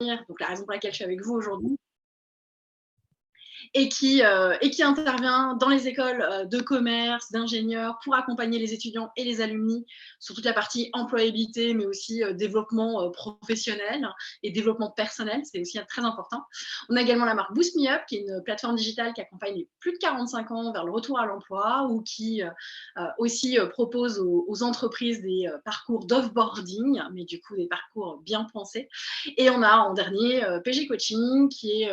donc la raison pour laquelle je suis avec vous aujourd'hui, et qui intervient dans les écoles de commerce, d'ingénieurs, pour accompagner les étudiants et les alumni sur toute la partie employabilité, mais aussi développement professionnel et développement personnel, c'est aussi très important. On a également la marque Boost Me Up, qui est une plateforme digitale qui accompagne les plus de 45 ans vers le retour à l'emploi, ou qui aussi propose aux entreprises des parcours d'offboarding, mais du coup des parcours bien pensés. Et on a en dernier PG Coaching, qui est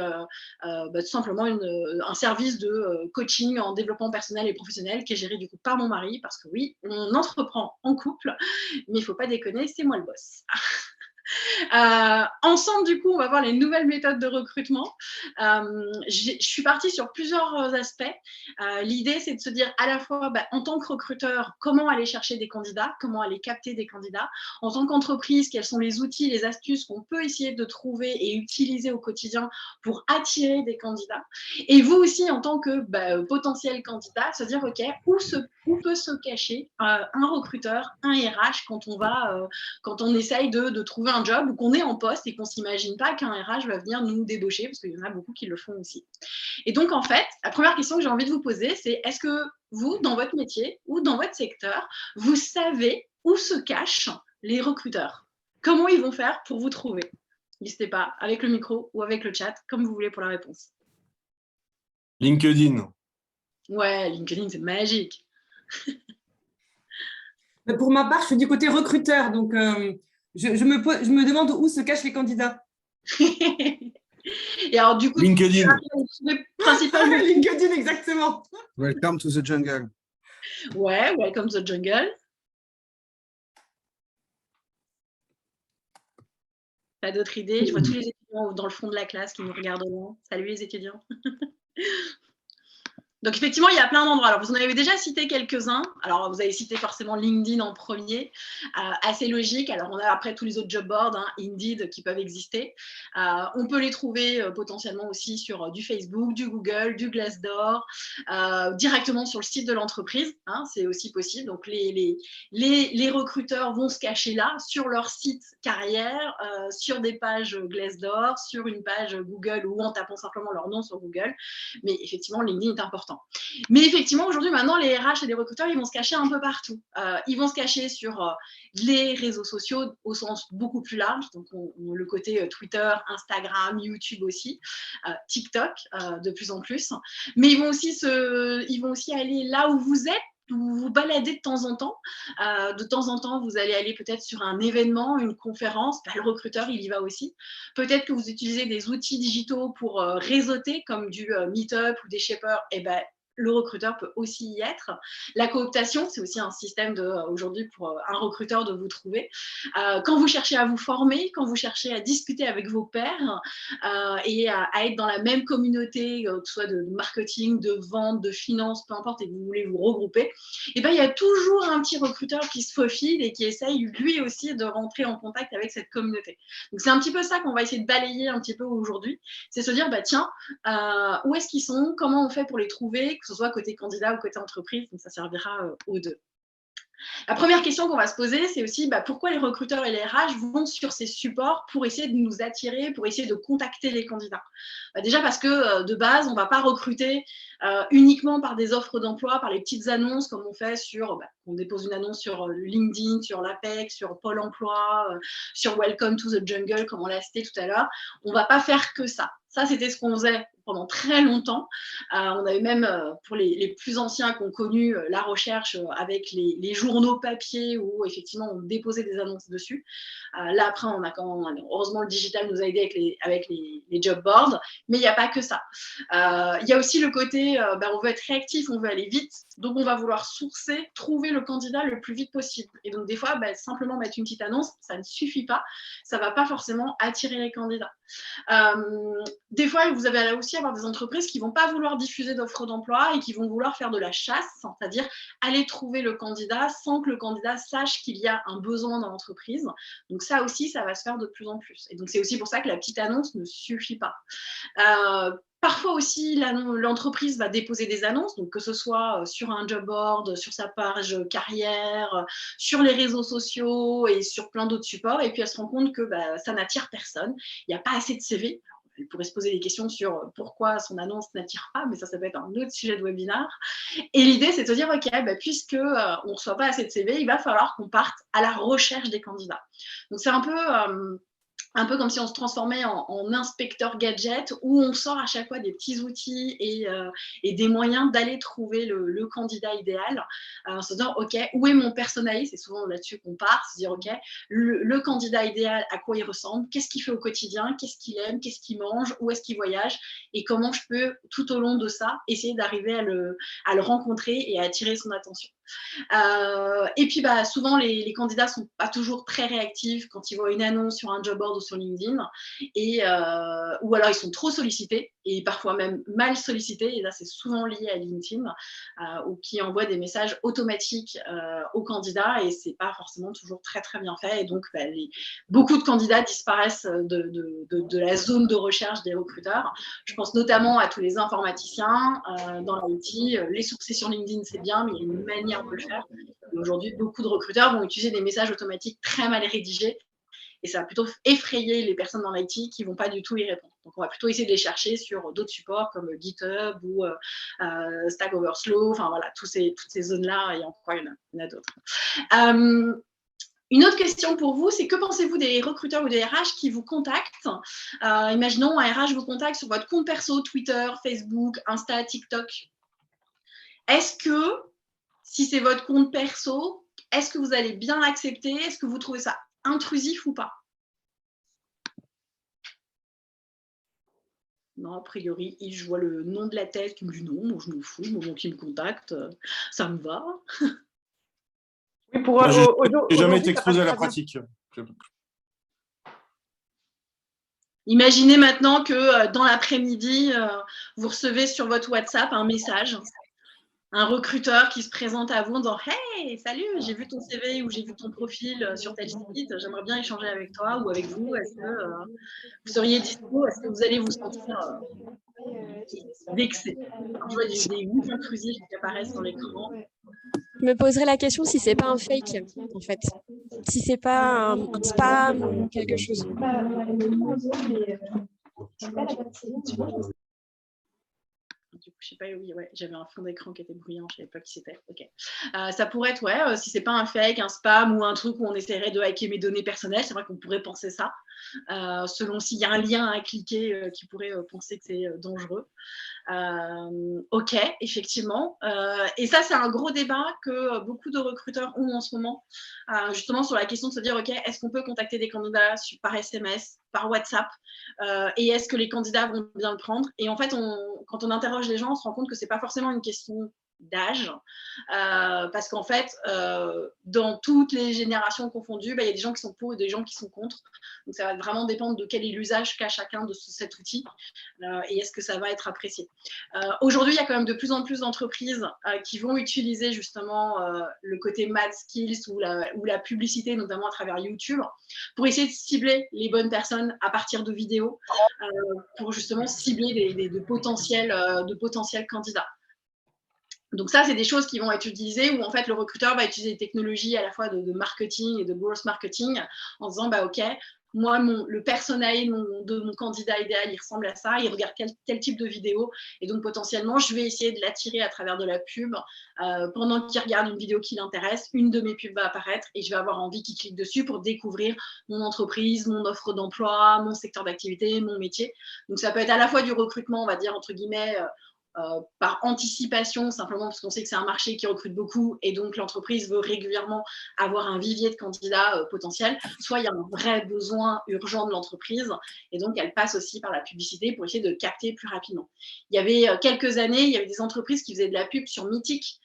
tout simplement un service de coaching en développement personnel et professionnel qui est géré du coup par mon mari, parce que oui, on entreprend en couple, mais il ne faut pas déconner, c'est moi le boss. Ensemble, du coup, on va voir les nouvelles méthodes de recrutement. Je suis partie sur plusieurs aspects. L'idée, c'est de se dire à la fois, en tant que recruteur, comment aller chercher des candidats, comment aller capter des candidats. En tant qu'entreprise, quels sont les outils, les astuces qu'on peut essayer de trouver et utiliser au quotidien pour attirer des candidats. Et vous aussi, en tant que potentiel candidat, se dire, OK, où peut se cacher un recruteur, un RH quand on essaye de trouver un job ou qu'on est en poste et qu'on ne s'imagine pas qu'un RH va venir nous débaucher, parce qu'il y en a beaucoup qui le font aussi. Et donc, en fait, la première question que j'ai envie de vous poser, c'est est-ce que vous, dans votre métier ou dans votre secteur, vous savez où se cachent les recruteurs? Comment ils vont faire pour vous trouver? N'hésitez pas, avec le micro ou avec le chat, comme vous voulez pour la réponse. LinkedIn. Ouais, LinkedIn, c'est magique. Pour ma part, je suis du côté recruteur, donc je me demande où se cachent les candidats. Et alors, du coup, LinkedIn. Principalement. LinkedIn, exactement. Welcome to the jungle. Ouais, welcome to the jungle. Pas d'autres idées? Je vois tous les étudiants dans le fond de la classe qui nous regardent loin. Salut les étudiants. Donc, effectivement, il y a plein d'endroits. Alors, vous en avez déjà cité quelques-uns. Alors, vous avez cité forcément LinkedIn en premier, assez logique. Alors, on a après tous les autres job boards, Indeed, qui peuvent exister. On peut les trouver potentiellement aussi sur du Facebook, du Google, du Glassdoor, directement sur le site de l'entreprise. C'est aussi possible. Donc, les recruteurs vont se cacher là, sur leur site carrière, sur des pages Glassdoor, sur une page Google ou en tapant simplement leur nom sur Google. Mais effectivement, LinkedIn est important. Mais effectivement, aujourd'hui, maintenant, les RH et les recruteurs, ils vont se cacher un peu partout. Ils vont se cacher sur les réseaux sociaux au sens beaucoup plus large. Donc, le côté Twitter, Instagram, YouTube aussi, TikTok de plus en plus. Mais ils vont aussi aller là où vous êtes, vous vous baladez de temps en temps. De temps en temps, vous allez aller peut-être sur un événement, une conférence. Le recruteur, il y va aussi. Peut-être que vous utilisez des outils digitaux pour réseauter, comme du Meetup ou des Shapers. Et le recruteur peut aussi y être. La cooptation, c'est aussi un système aujourd'hui pour un recruteur de vous trouver. Quand vous cherchez à vous former, quand vous cherchez à discuter avec vos pairs et à être dans la même communauté, que ce soit de marketing, de vente, de finance, peu importe, et que vous voulez vous regrouper, il y a toujours un petit recruteur qui se faufile et qui essaye lui aussi de rentrer en contact avec cette communauté. Donc, c'est un petit peu ça qu'on va essayer de balayer un petit peu aujourd'hui. C'est se dire, tiens, où est-ce qu'ils sont? Comment on fait pour les trouver, que ce soit côté candidat ou côté entreprise? Donc, ça servira aux deux. La première question qu'on va se poser, c'est aussi pourquoi les recruteurs et les RH vont sur ces supports pour essayer de nous attirer, pour essayer de contacter les candidats. Déjà parce que de base, on ne va pas recruter uniquement par des offres d'emploi, par les petites annonces comme on fait on dépose une annonce sur LinkedIn, sur l'APEC, sur Pôle emploi, sur Welcome to the Jungle, comme on l'a cité tout à l'heure. On ne va pas faire que ça. Ça, c'était ce qu'on faisait pendant très longtemps. On avait même, pour les plus anciens qui ont connu la recherche avec les journaux papier où effectivement on déposait des annonces dessus. Là, après, heureusement, le digital nous a aidés avec les job boards, mais il n'y a pas que ça. Il y a aussi le côté, on veut être réactif, on veut aller vite, donc on va vouloir sourcer, trouver le candidat le plus vite possible. Et donc, des fois, simplement mettre une petite annonce, ça ne suffit pas. Ça ne va pas forcément attirer les candidats. Des fois, vous allez aussi avoir des entreprises qui ne vont pas vouloir diffuser d'offres d'emploi et qui vont vouloir faire de la chasse, c'est-à-dire aller trouver le candidat sans que le candidat sache qu'il y a un besoin dans l'entreprise. Donc ça aussi, ça va se faire de plus en plus. Et donc c'est aussi pour ça que la petite annonce ne suffit pas. Parfois aussi, l'entreprise va déposer des annonces, donc que ce soit sur un job board, sur sa page carrière, sur les réseaux sociaux et sur plein d'autres supports. Et puis, elle se rend compte que ça n'attire personne. Il n'y a pas assez de CV. Elle pourrait se poser des questions sur pourquoi son annonce n'attire pas, mais ça peut être un autre sujet de webinaire. Et l'idée, c'est de se dire, OK, puisque on ne reçoit pas assez de CV, il va falloir qu'on parte à la recherche des candidats. Donc, c'est un peu comme si on se transformait en inspecteur gadget, où on sort à chaque fois des petits outils et des moyens d'aller trouver le candidat idéal, en se disant, OK, où est mon personnalité? C'est souvent là-dessus qu'on part, se dire, OK, le candidat idéal, à quoi il ressemble, qu'est-ce qu'il fait au quotidien, qu'est-ce qu'il aime, qu'est-ce qu'il mange, où est-ce qu'il voyage, et comment je peux, tout au long de ça, essayer d'arriver à le rencontrer et à attirer son attention. Et puis, souvent, les candidats ne sont pas toujours très réactifs quand ils voient une annonce sur un job board ou sur LinkedIn, ou alors ils sont trop sollicités et parfois même mal sollicités. Et là, c'est souvent lié à LinkedIn, ou qui envoie des messages automatiques aux candidats, et ce n'est pas forcément toujours très, très bien fait. Et donc, beaucoup de candidats disparaissent de la zone de recherche des recruteurs. Je pense notamment à tous les informaticiens dans l'IT. Les sourcer sur LinkedIn, c'est bien, mais il y a une manière de le faire. Et aujourd'hui, beaucoup de recruteurs vont utiliser des messages automatiques très mal rédigés, et ça va plutôt effrayer les personnes dans l'IT qui ne vont pas du tout y répondre. Donc, on va plutôt essayer de les chercher sur d'autres supports comme GitHub ou Stack Overflow, enfin voilà, toutes ces zones-là, et encore il y en a d'autres. Une autre question pour vous, c'est que pensez-vous des recruteurs ou des RH qui vous contactent? Imaginons un RH vous contacte sur votre compte perso, Twitter, Facebook, Insta, TikTok. Est-ce que, si c'est votre compte perso, est-ce que vous allez bien l'accepter? Est-ce que vous trouvez ça intrusif ou pas? Non, a priori, je vois le nom de la tête qui me dit non, moi je m'en fous, au moment qu'il me contacte, ça me va. Oui, j'ai jamais été exposé à la pratique. Imaginez maintenant que dans l'après-midi, vous recevez sur votre WhatsApp un message, un recruteur qui se présente à vous en disant « Hey, salut, j'ai vu ton CV ou j'ai vu ton profil sur tel site, j'aimerais bien échanger avec toi ou avec vous. Est-ce que vous seriez dispo? Est-ce que vous allez vous sentir vexé ?» Je vois des mots intrusifs qui apparaissent dans l'écran. Je me poserais la question si c'est pas un fake, en fait. Si c'est pas un spam ou quelque chose. Du coup, je sais pas, oui, ouais, j'avais un fond d'écran qui était bruyant, je savais pas qui c'était. Ok. Ça pourrait être, ouais, si c'est pas un fake, un spam ou un truc où on essaierait de hacker mes données personnelles, c'est vrai qu'on pourrait penser ça, selon s'il y a un lien à cliquer qui pourrait penser que c'est dangereux. Ok, effectivement. Et ça, c'est un gros débat que beaucoup de recruteurs ont en ce moment, justement sur la question de se dire, ok, est-ce qu'on peut contacter des candidats par SMS, par WhatsApp, et est-ce que les candidats vont bien le prendre? Et en fait, quand on interroge les gens, on se rend compte que c'est pas forcément une question d'âge, parce qu'en fait, dans toutes les générations confondues, il y a des gens qui sont pour et des gens qui sont contre. Donc, ça va vraiment dépendre de quel est l'usage qu'a chacun de cet outil, et est-ce que ça va être apprécié. Aujourd'hui, il y a quand même de plus en plus d'entreprises qui vont utiliser justement le côté math skills ou la publicité, notamment à travers YouTube, pour essayer de cibler les bonnes personnes à partir de vidéos, pour justement cibler de potentiels candidats. Donc ça, c'est des choses qui vont être utilisées où en fait le recruteur va utiliser des technologies à la fois de marketing et de growth marketing en disant ok, moi le persona de mon candidat idéal, il ressemble à ça, il regarde tel type de vidéo, et donc potentiellement je vais essayer de l'attirer à travers de la pub. Pendant qu'il regarde une vidéo qui l'intéresse, une de mes pubs va apparaître et je vais avoir envie qu'il clique dessus pour découvrir mon entreprise, mon offre d'emploi, mon secteur d'activité, mon métier. Donc ça peut être à la fois du recrutement, on va dire entre guillemets, par anticipation, simplement parce qu'on sait que c'est un marché qui recrute beaucoup et donc l'entreprise veut régulièrement avoir un vivier de candidats potentiels, soit il y a un vrai besoin urgent de l'entreprise et donc elle passe aussi par la publicité pour essayer de capter plus rapidement. Il y avait quelques années, il y avait des entreprises qui faisaient de la pub sur Mythique,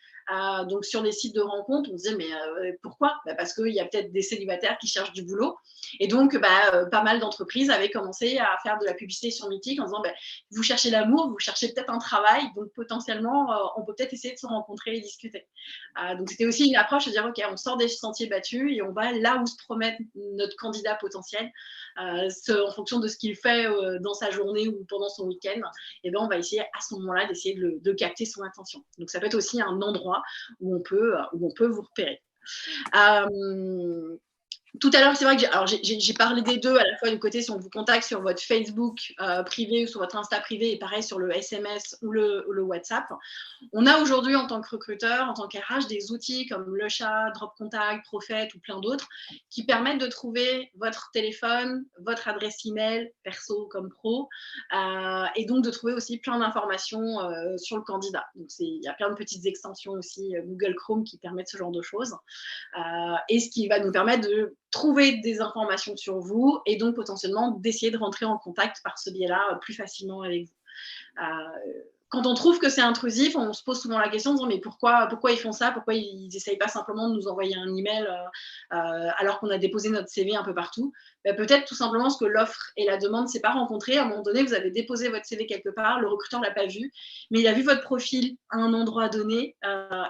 Donc, sur les sites de rencontres, on se disait, mais pourquoi ? Parce qu'il y a peut-être des célibataires qui cherchent du boulot. Et donc, pas mal d'entreprises avaient commencé à faire de la publicité sur Mythique en disant, vous cherchez l'amour, vous cherchez peut-être un travail, donc potentiellement, on peut peut-être essayer de se rencontrer et discuter. Donc, c'était aussi une approche de dire, OK, on sort des sentiers battus et on va là où se promène notre candidat potentiel, en fonction de ce qu'il fait dans sa journée ou pendant son week-end. Et ben, on va essayer à ce moment-là d'essayer de capter son attention. Donc, ça peut être aussi un endroit où on peut vous repérer. Tout à l'heure, c'est vrai que j'ai parlé des deux, à la fois du côté si on vous contacte sur votre Facebook privé ou sur votre Insta privé, et pareil sur le SMS ou le WhatsApp. On a aujourd'hui, en tant que recruteur, en tant qu'RH, des outils comme Lusha, Drop Contact, Prophet ou plein d'autres qui permettent de trouver votre téléphone, votre adresse email, perso comme pro, et donc de trouver aussi plein d'informations sur le candidat. Donc, il y a plein de petites extensions aussi Google Chrome qui permettent ce genre de choses. Et ce qui va nous permettre de trouver des informations sur vous et donc potentiellement d'essayer de rentrer en contact par ce biais-là plus facilement avec vous. Quand on trouve que c'est intrusif, on se pose souvent la question de dire mais pourquoi ils font ça ? Pourquoi ils n'essayent pas simplement de nous envoyer un email alors qu'on a déposé notre CV un peu partout ? Peut-être tout simplement parce que l'offre et la demande ne s'est pas rencontrée. À un moment donné, vous avez déposé votre CV quelque part, le recruteur ne l'a pas vu, mais il a vu votre profil à un endroit donné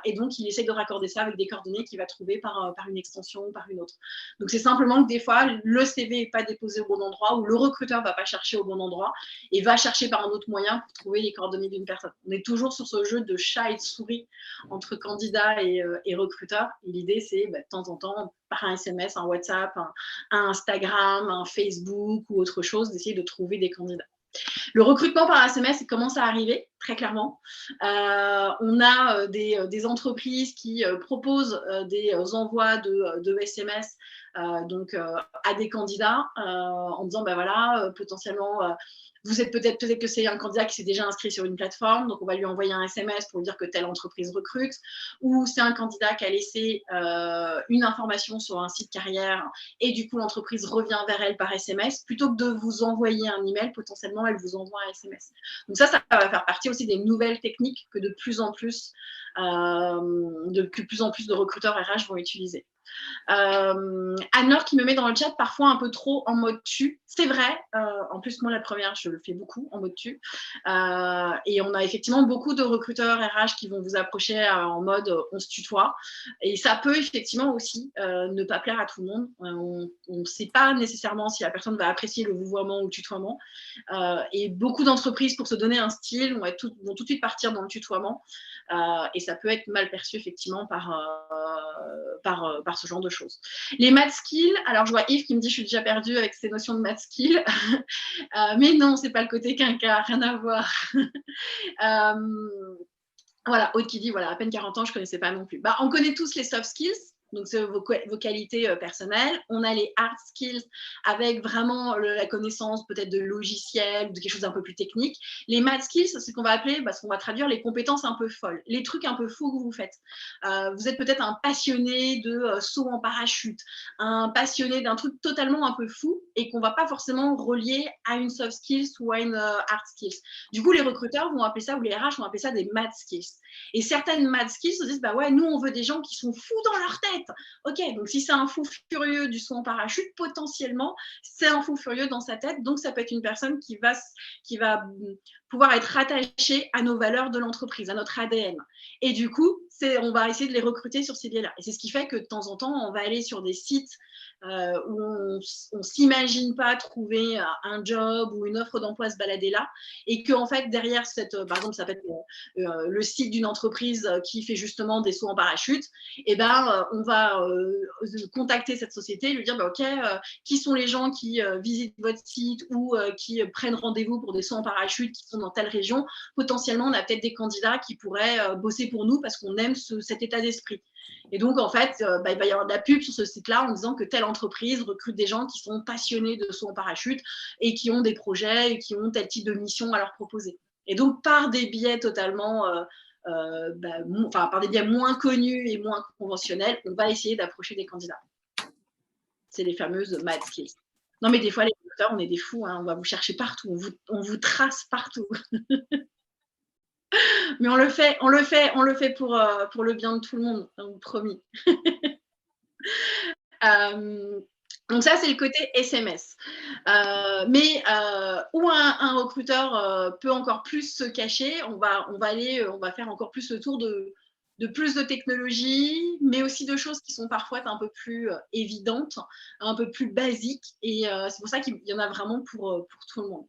et donc il essaie de raccorder ça avec des coordonnées qu'il va trouver par une extension ou par une autre. Donc c'est simplement que des fois, le CV n'est pas déposé au bon endroit ou le recruteur ne va pas chercher au bon endroit et va chercher par un autre moyen pour trouver les coordonnées d'une personne. On est toujours sur ce jeu de chat et de souris entre candidat et recruteur. Et l'idée, c'est de temps en temps, par un SMS, un WhatsApp, un Instagram, un Facebook ou autre chose, d'essayer de trouver des candidats. Le recrutement par SMS commence à arriver, très clairement. On a des entreprises qui proposent des envois de SMS donc, à des candidats en disant, voilà, potentiellement, vous êtes peut-être que c'est un candidat qui s'est déjà inscrit sur une plateforme, donc on va lui envoyer un SMS pour lui dire que telle entreprise recrute, ou c'est un candidat qui a laissé une information sur un site carrière et du coup l'entreprise revient vers elle par SMS, plutôt que de vous envoyer un email, potentiellement elle vous envoie un SMS. Donc ça va faire partie aussi des nouvelles techniques que de plus en plus de recruteurs RH vont utiliser. Anne-Laure qui me met dans le chat parfois un peu trop en mode tu. C'est vrai, en plus moi la première je le fais beaucoup en mode tu et on a effectivement beaucoup de recruteurs RH qui vont vous approcher en mode on se tutoie et ça peut effectivement aussi ne pas plaire à tout le monde. On ne sait pas nécessairement si la personne va apprécier le vouvoiement ou le tutoiement et beaucoup d'entreprises pour se donner un style vont tout de suite partir dans le tutoiement et ça peut être mal perçu effectivement par ce genre de choses. Les math skills, alors je vois Yves qui me dit je suis déjà perdue avec ces notions de math skills, mais non, c'est pas le côté quinca, rien à voir. Voilà, Aude qui dit voilà, à peine 40 ans, je connaissais pas non plus. On connaît tous les soft skills. Donc, c'est vos qualités personnelles. On a les hard skills avec vraiment la connaissance peut-être de logiciels ou de quelque chose d'un peu plus technique. Les math skills, c'est ce qu'on va appeler, ce qu'on va traduire les compétences un peu folles, les trucs un peu fous que vous faites. Vous êtes peut-être un passionné de saut en parachute, un passionné d'un truc totalement un peu fou et qu'on ne va pas forcément relier à une soft skills ou à une hard skills. Du coup, les recruteurs vont appeler ça, ou les RH vont appeler ça des math skills. Et certaines math skills se disent, ouais, nous, on veut des gens qui sont fous dans leur tête. Ok, donc si c'est un fou furieux du saut en parachute, potentiellement, c'est un fou furieux dans sa tête. Donc, ça peut être une personne qui va pouvoir être rattachée à nos valeurs de l'entreprise, à notre ADN. Et du coup, on va essayer de les recruter sur ces biais-là. Et c'est ce qui fait que de temps en temps, on va aller sur des sites où on ne s'imagine pas trouver un job ou une offre d'emploi se balader là, et qu'en fait, derrière, par exemple, ça peut être le site d'une entreprise qui fait justement des sauts en parachute, et on va contacter cette société et lui dire, ok, qui sont les gens qui visitent votre site ou qui prennent rendez-vous pour des sauts en parachute qui sont dans telle région. Potentiellement, on a peut-être des candidats qui pourraient bosser pour nous parce qu'on aime cet état d'esprit. Et donc, en fait, il va y avoir de la pub sur ce site-là en disant que telle entreprise recrute des gens qui sont passionnés de saut en parachute et qui ont des projets et qui ont tel type de mission à leur proposer. Et donc, par des biais totalement, par des biais moins connus et moins conventionnels, on va essayer d'approcher des candidats. C'est les fameuses math skills. Non, mais des fois, les recruteurs, on est des fous, hein, on va vous chercher partout, on vous trace partout. Mais on le fait pour le bien de tout le monde, hein, promis. Donc ça, c'est le côté SMS. Mais où un recruteur peut encore plus se cacher, on va faire encore plus le tour de plus de technologies, mais aussi de choses qui sont parfois un peu plus évidentes, un peu plus basiques. Et c'est pour ça qu'il y en a vraiment pour tout le monde.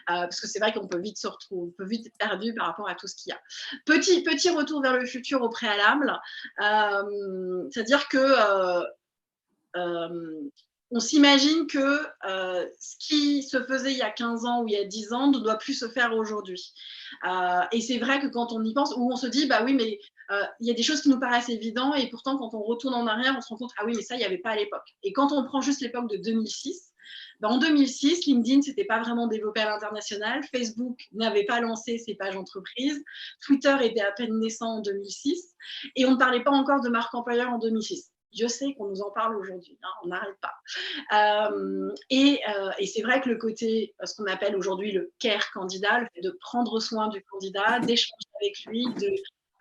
Parce que c'est vrai qu'on peut vite se retrouver, on peut vite être perdu par rapport à tout ce qu'il y a. Petit retour vers le futur au préalable, c'est-à-dire que on s'imagine que ce qui se faisait il y a 15 ans ou il y a 10 ans ne doit plus se faire aujourd'hui. Et c'est vrai que quand on y pense, ou on se dit, bah oui, mais il y a des choses qui nous paraissent évidentes, et pourtant, quand on retourne en arrière, on se rend compte, ah oui, mais ça, il n'y avait pas à l'époque. Et quand on prend juste l'époque de 2006, en 2006, LinkedIn ne s'était pas vraiment développé à l'international, Facebook n'avait pas lancé ses pages entreprises, Twitter était à peine naissant en 2006, et on ne parlait pas encore de marque employeur en 2006. Dieu sait qu'on nous en parle aujourd'hui, hein, on n'arrête pas. Et c'est vrai que le côté, ce qu'on appelle aujourd'hui le care candidat, le fait de prendre soin du candidat, d'échanger avec lui,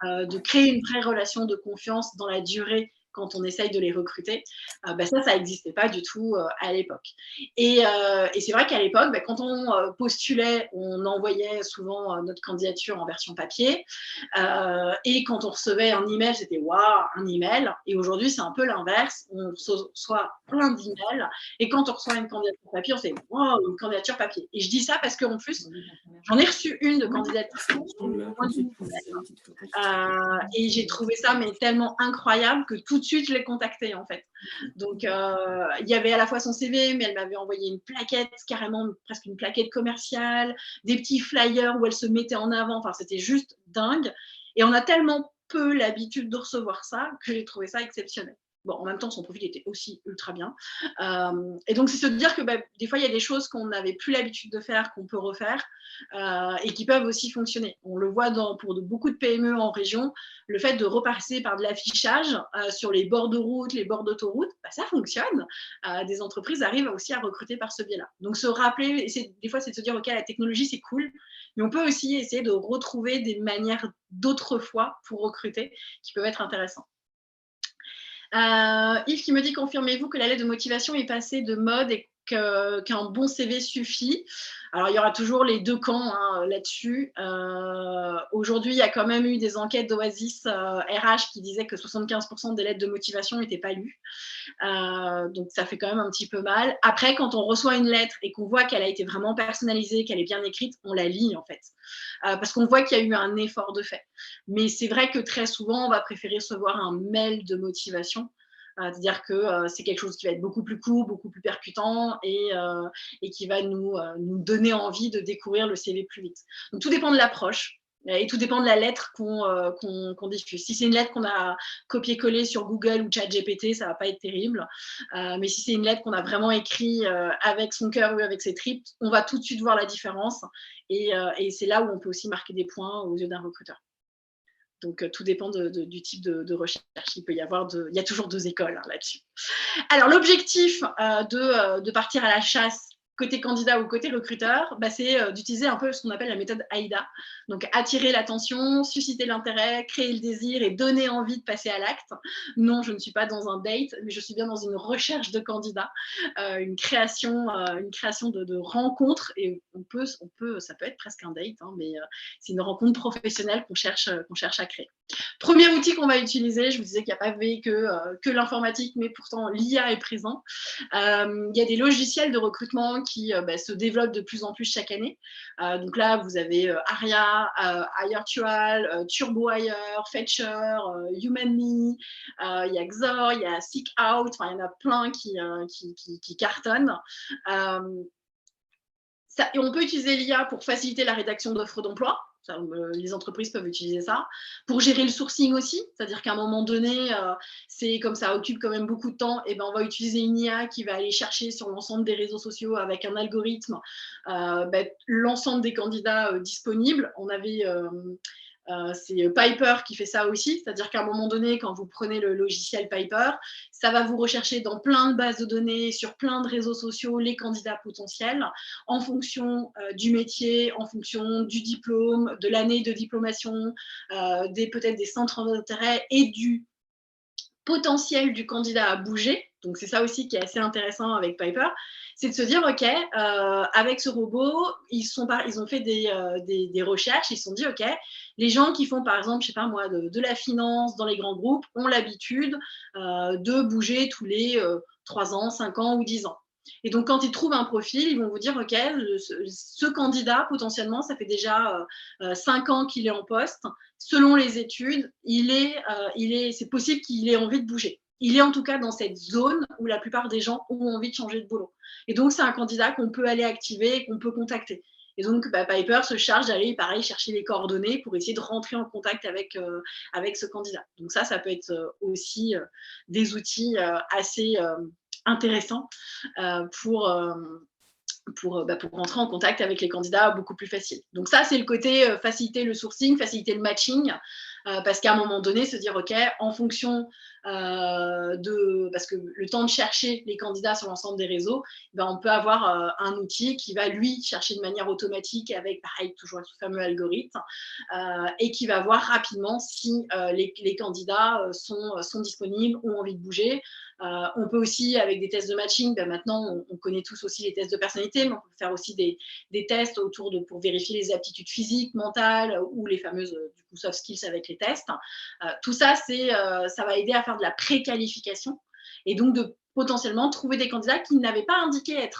de créer une vraie relation de confiance dans la durée quand on essaye de les recruter, ça n'existait pas du tout à l'époque. Et c'est vrai qu'à l'époque, quand on postulait, on envoyait souvent notre candidature en version papier. Et quand on recevait un email, c'était waouh, un email. Et aujourd'hui, c'est un peu l'inverse. On reçoit plein d'emails. Et quand on reçoit une candidature papier, on fait waouh, une candidature papier. Et je dis ça parce qu'en plus, j'en ai reçu une de candidature. Et j'ai trouvé ça mais tellement incroyable que tout de suite je l'ai contactée en fait. Donc il y avait à la fois son CV, mais elle m'avait envoyé une plaquette, carrément presque une plaquette commerciale, des petits flyers où elle se mettait en avant. Enfin, c'était juste dingue. Et on a tellement peu l'habitude de recevoir ça que j'ai trouvé ça exceptionnel. Bon, en même temps, son profil était aussi ultra bien. Et donc, c'est se dire que des fois, il y a des choses qu'on n'avait plus l'habitude de faire, qu'on peut refaire et qui peuvent aussi fonctionner. On le voit pour beaucoup de PME en région, le fait de repasser par de l'affichage sur les bords de route, les bords d'autoroute, ça fonctionne. Des entreprises arrivent aussi à recruter par ce biais-là. Donc, se rappeler, des fois, c'est de se dire, OK, la technologie, c'est cool, mais on peut aussi essayer de retrouver des manières d'autrefois pour recruter qui peuvent être intéressantes. Yves qui me dit, confirmez-vous que la lettre de motivation est passée de mode et qu'un bon CV suffit? Alors, il y aura toujours les deux camps là-dessus. Aujourd'hui, il y a quand même eu des enquêtes d'Oasis RH qui disaient que 75% des lettres de motivation n'étaient pas lues. Donc, ça fait quand même un petit peu mal. Après, quand on reçoit une lettre et qu'on voit qu'elle a été vraiment personnalisée, qu'elle est bien écrite, on la lit en fait. Parce qu'on voit qu'il y a eu un effort de fait. Mais c'est vrai que très souvent, on va préférer recevoir un mail de motivation. C'est-à-dire que c'est quelque chose qui va être beaucoup plus court, beaucoup plus percutant et qui va nous donner envie de découvrir le CV plus vite. Donc, tout dépend de l'approche et tout dépend de la lettre qu'on diffuse. Si c'est une lettre qu'on a copié-collée sur Google ou ChatGPT, ça ne va pas être terrible. Mais si c'est une lettre qu'on a vraiment écrite avec son cœur ou avec ses tripes, on va tout de suite voir la différence. Et c'est là où on peut aussi marquer des points aux yeux d'un recruteur. Donc, tout dépend du type de recherche. Il y a toujours deux écoles là-dessus. Alors, l'objectif de partir à la chasse côté candidat ou côté recruteur, c'est d'utiliser un peu ce qu'on appelle la méthode AIDA. Donc, attirer l'attention, susciter l'intérêt, créer le désir et donner envie de passer à l'acte. Non, je ne suis pas dans un date, mais je suis bien dans une recherche de candidats, une création de rencontres. Et ça peut être presque un date, mais c'est une rencontre professionnelle qu'on cherche à créer. Premier outil qu'on va utiliser, je vous disais qu'il n'y a pas que l'informatique, mais pourtant l'IA est présent. Il y a des logiciels de recrutement qui se développent de plus en plus chaque année. Donc là, vous avez Aria, HireTual, TurboHire, Fetcher, HumanMe, il y a Xor, il y a SeekOut, il y en a plein qui cartonnent. Et on peut utiliser l'IA pour faciliter la rédaction d'offres d'emploi. Les entreprises peuvent utiliser ça. Pour gérer le sourcing aussi, c'est-à-dire qu'à un moment donné, c'est comme ça occupe quand même beaucoup de temps, et on va utiliser une IA qui va aller chercher sur l'ensemble des réseaux sociaux avec un algorithme l'ensemble des candidats disponibles. On avait c'est Piper qui fait ça aussi, c'est-à-dire qu'à un moment donné, quand vous prenez le logiciel Piper, ça va vous rechercher dans plein de bases de données, sur plein de réseaux sociaux, les candidats potentiels, en fonction du métier, en fonction du diplôme, de l'année de diplomation, peut-être des centres d'intérêt et du potentiel du candidat à bouger. Donc, c'est ça aussi qui est assez intéressant avec Piper, c'est de se dire, OK, avec ce robot, ils ont fait des recherches, ils se sont dit, OK, les gens qui font, par exemple, je sais pas moi, de la finance dans les grands groupes ont l'habitude de bouger tous les 3 ans, 5 ans ou 10 ans. Et donc, quand ils trouvent un profil, ils vont vous dire, OK, ce candidat, potentiellement, ça fait déjà 5 ans qu'il est en poste. Selon les études, c'est possible qu'il ait envie de bouger. Il est en tout cas dans cette zone où la plupart des gens ont envie de changer de boulot. Et donc, c'est un candidat qu'on peut aller activer et qu'on peut contacter. Et donc, Piper se charge d'aller, pareil, chercher les coordonnées pour essayer de rentrer en contact avec ce candidat. Donc ça peut être aussi des outils assez intéressants pour rentrer en contact avec les candidats beaucoup plus facile. Donc ça, c'est le côté faciliter le sourcing, faciliter le matching, parce qu'à un moment donné, se dire, OK, en fonction parce que le temps de chercher les candidats sur l'ensemble des réseaux, on peut avoir un outil qui va, lui, chercher de manière automatique avec, pareil, toujours ce fameux algorithme, et qui va voir rapidement si les candidats sont disponibles, ont envie de bouger. On peut aussi, avec des tests de matching, maintenant, on connaît tous aussi les tests de personnalité, mais on peut faire aussi des tests pour vérifier les aptitudes physiques, mentales, ou les fameuses du coup, soft skills avec les tests. Tout ça, ça va aider à faire de la préqualification et donc de potentiellement trouver des candidats qui n'avaient pas indiqué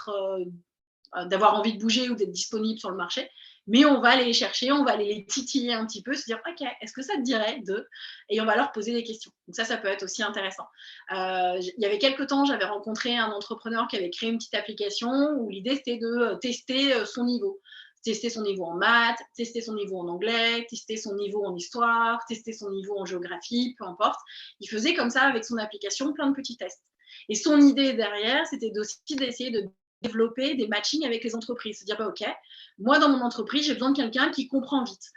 d'avoir envie de bouger ou d'être disponibles sur le marché, mais on va aller les chercher, on va aller les titiller un petit peu, se dire, OK, est-ce que ça te dirait de… Et on va leur poser des questions. Donc ça peut être aussi intéressant. Il y avait quelques temps, j'avais rencontré un entrepreneur qui avait créé une petite application où l'idée, c'était de tester son niveau. Tester son niveau en maths, tester son niveau en anglais, tester son niveau en histoire, tester son niveau en géographie, peu importe. Il faisait comme ça avec son application plein de petits tests. Et son idée derrière, c'était aussi d'essayer de développer des matchings avec les entreprises. Se dire, OK, moi, dans mon entreprise, j'ai besoin de quelqu'un qui comprend vite,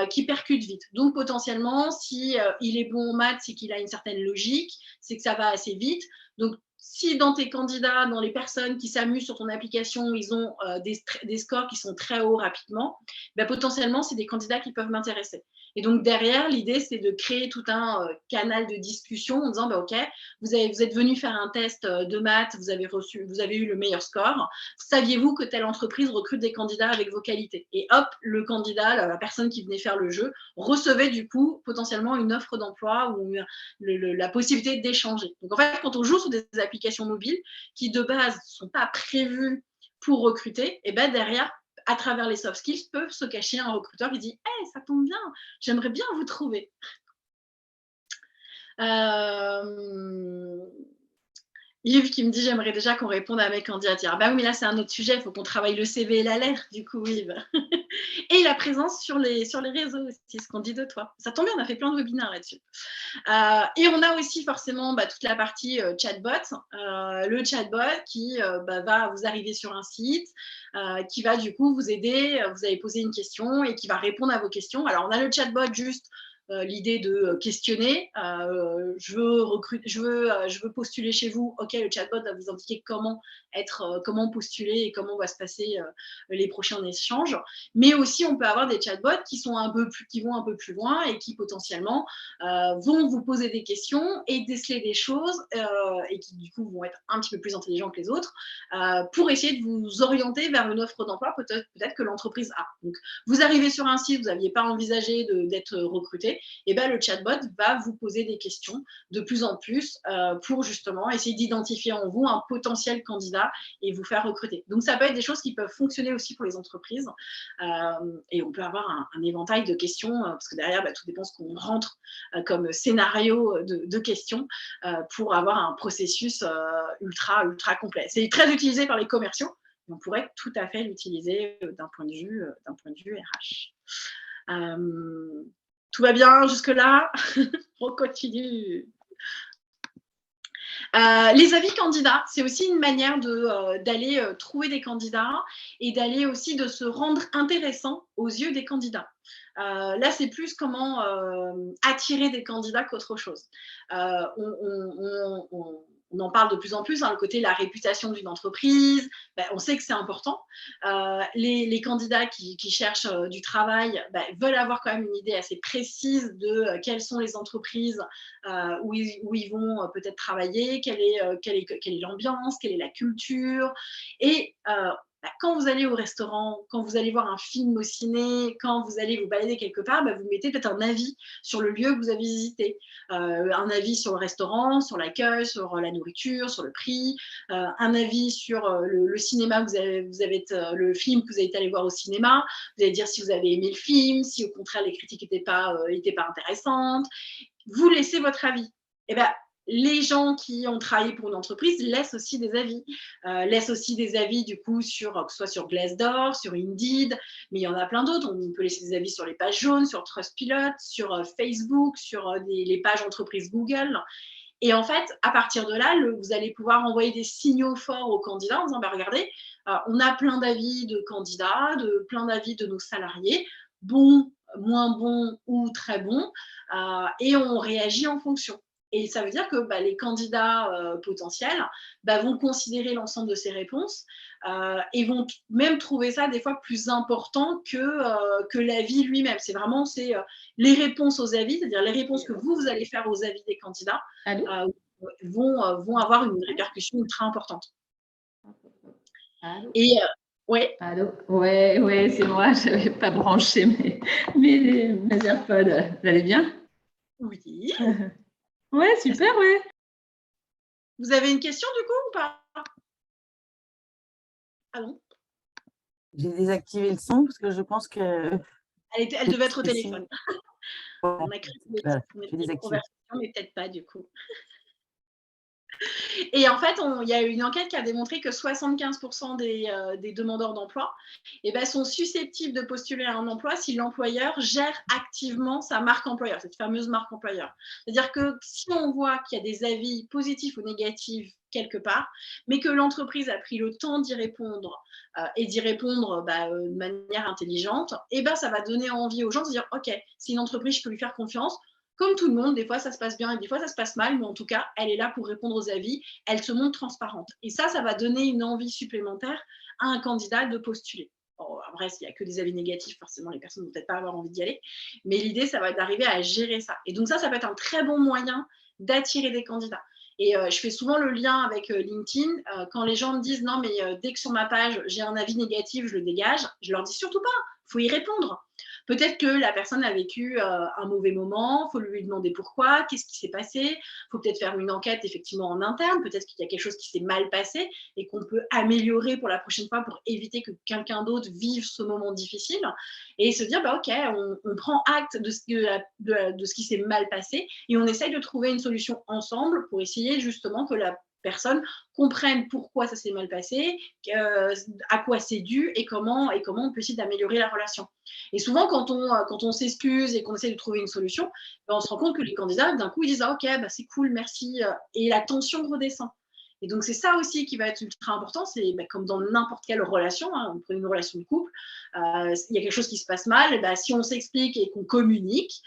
qui percute vite. Donc, potentiellement, si il est bon en maths, c'est qu'il a une certaine logique, c'est que ça va assez vite. Donc, si dans tes candidats, dans les personnes qui s'amusent sur ton application, ils ont des scores qui sont très hauts rapidement, potentiellement, c'est des candidats qui peuvent m'intéresser. Et donc, derrière, l'idée, c'est de créer tout un canal de discussion en disant, OK, vous êtes venu faire un test de maths, vous avez eu le meilleur score. Saviez-vous que telle entreprise recrute des candidats avec vos qualités? Et hop, le candidat, la personne qui venait faire le jeu, recevait du coup potentiellement une offre d'emploi ou la possibilité d'échanger. Donc, en fait, quand on joue sur des applications mobiles qui, de base, ne sont pas prévues pour recruter, et derrière, à travers les soft skills, peuvent se cacher un recruteur qui dit « Hey, ça tombe bien, j'aimerais bien vous trouver ». Yves qui me dit « J'aimerais déjà qu'on réponde à mes candidatures ». Oui, mais là, c'est un autre sujet, il faut qu'on travaille le CV et la lettre, du coup, Yves. Et la présence sur les réseaux aussi, c'est ce qu'on dit de toi. Ça tombe bien, on a fait plein de webinaires là-dessus. Et on a aussi forcément toute la partie chatbot. Le chatbot qui va vous arriver sur un site, qui va du coup vous aider, vous allez poser une question et qui va répondre à vos questions. Alors, on a le chatbot juste l'idée de questionner, je veux postuler chez vous, ok, le chatbot va vous indiquer comment postuler et comment va se passer les prochains échanges, mais aussi on peut avoir des chatbots qui vont un peu plus loin et qui potentiellement vont vous poser des questions et déceler des choses et qui du coup vont être un petit peu plus intelligents que les autres pour essayer de vous orienter vers une offre d'emploi peut-être que l'entreprise a. Donc vous arrivez sur un site, vous n'aviez pas envisagé d'être recruté, et le chatbot va vous poser des questions de plus en plus pour justement essayer d'identifier en vous un potentiel candidat et vous faire recruter. Donc, ça peut être des choses qui peuvent fonctionner aussi pour les entreprises et on peut avoir un éventail de questions parce que derrière, tout dépend de ce qu'on rentre comme scénario de questions pour avoir un processus ultra complet. C'est très utilisé par les commerciaux, mais on pourrait tout à fait l'utiliser d'un point de vue RH. Tout va bien jusque-là? On continue. Les avis candidats, c'est aussi une manière d'aller trouver des candidats et d'aller aussi de se rendre intéressant aux yeux des candidats. Là, c'est plus comment attirer des candidats qu'autre chose. On en parle de plus en plus, le côté la réputation d'une entreprise, on sait que c'est important. Les candidats qui cherchent du travail veulent avoir quand même une idée assez précise de quelles sont les entreprises où ils vont peut-être travailler, quelle est l'ambiance, quelle est la culture. Et quand vous allez au restaurant, quand vous allez voir un film au ciné, quand vous allez vous balader quelque part, vous mettez peut-être un avis sur le lieu que vous avez visité. Un avis sur le restaurant, sur l'accueil, sur la nourriture, sur le prix, un avis sur le cinéma, le film que vous avez été allé voir au cinéma. Vous allez dire si vous avez aimé le film, si au contraire les critiques n'étaient pas intéressantes. Vous laissez votre avis. Et les gens qui ont travaillé pour une entreprise laissent aussi des avis, du coup, que ce soit sur Glassdoor, sur Indeed, mais il y en a plein d'autres. On peut laisser des avis sur les pages jaunes, sur Trustpilot, sur Facebook, sur les pages entreprises Google. Et en fait, à partir de là, vous allez pouvoir envoyer des signaux forts aux candidats en disant, regardez, on a plein d'avis de candidats, plein d'avis de nos salariés, bons, moins bons ou très bons, et on réagit en fonction. Et ça veut dire que les candidats potentiels vont considérer l'ensemble de ces réponses et vont même trouver ça des fois plus important que l'avis lui-même. C'est vraiment les réponses aux avis, c'est-à-dire les réponses que vous allez faire aux avis des candidats vont avoir une répercussion ultra importante. Allô. Et ouais. Allô. Ouais, c'est moi. Je n'avais pas branché mes AirPods. Vous allez bien? Oui. Ouais, super, ouais. Vous avez une question du coup ou pas? Ah non? J'ai désactivé le son parce que je pense que... Elle devait être au téléphone. On a créé des conversations, mais peut-être pas du coup. Et en fait, il y a eu une enquête qui a démontré que 75% des demandeurs d'emploi sont susceptibles de postuler à un emploi si l'employeur gère activement sa marque employeur, cette fameuse marque employeur. C'est-à-dire que si on voit qu'il y a des avis positifs ou négatifs quelque part, mais que l'entreprise a pris le temps d'y répondre et d'y répondre de manière intelligente, ça va donner envie aux gens de se dire « Ok, c'est une entreprise, je peux lui faire confiance ». Comme tout le monde, des fois ça se passe bien et des fois ça se passe mal, mais en tout cas, elle est là pour répondre aux avis, elle se montre transparente. Et ça va donner une envie supplémentaire à un candidat de postuler. Bon, après, s'il n'y a que des avis négatifs, forcément, les personnes ne vont peut-être pas avoir envie d'y aller. Mais l'idée, ça va être d'arriver à gérer ça. Et donc ça peut être un très bon moyen d'attirer des candidats. Et je fais souvent le lien avec LinkedIn. Quand les gens me disent « Non, mais dès que sur ma page, j'ai un avis négatif, je le dégage », je leur dis surtout pas, il faut y répondre. Peut-être que la personne a vécu un mauvais moment, il faut lui demander pourquoi, qu'est-ce qui s'est passé, il faut peut-être faire une enquête effectivement en interne, peut-être qu'il y a quelque chose qui s'est mal passé et qu'on peut améliorer pour la prochaine fois pour éviter que quelqu'un d'autre vive ce moment difficile et se dire ok, on prend acte de ce qui s'est mal passé et on essaye de trouver une solution ensemble pour essayer justement que la personnes comprennent pourquoi ça s'est mal passé, à quoi c'est dû et comment on peut essayer d'améliorer la relation. Et souvent, quand on s'excuse et qu'on essaie de trouver une solution, on se rend compte que les candidats, d'un coup, ils disent « Ok, c'est cool, merci », et la tension redescend. Et donc, c'est ça aussi qui va être ultra important, c'est comme dans n'importe quelle relation, on prend une relation de couple, il y a quelque chose qui se passe mal, et si on s'explique et qu'on communique,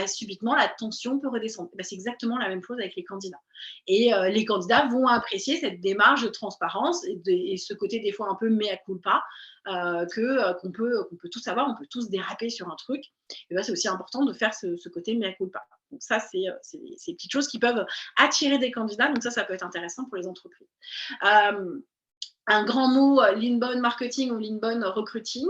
subitement, la tension peut redescendre. C'est exactement la même chose avec les candidats. Et les candidats vont apprécier cette démarche de transparence et ce côté des fois un peu mea culpa qu'on peut tous avoir, on peut tous déraper sur un truc. Et c'est aussi important de faire ce côté mea culpa. Donc ça, c'est ces petites choses qui peuvent attirer des candidats. Donc ça peut être intéressant pour les entreprises. Un grand mot, l'inbound marketing ou l'inbound recruiting.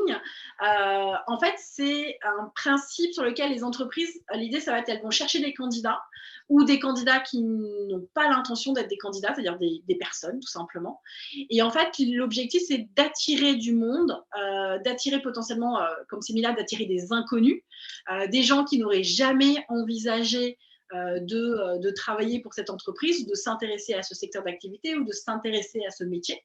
En fait, c'est un principe sur lequel les entreprises, l'idée, ça va être qu'elles vont chercher des candidats ou des candidats qui n'ont pas l'intention d'être des candidats, c'est-à-dire des personnes, tout simplement. Et en fait, l'objectif, c'est d'attirer du monde, d'attirer potentiellement, comme c'est mis là, d'attirer des inconnus, des gens qui n'auraient jamais envisagé de travailler pour cette entreprise, ou de s'intéresser à ce secteur d'activité ou de s'intéresser à ce métier.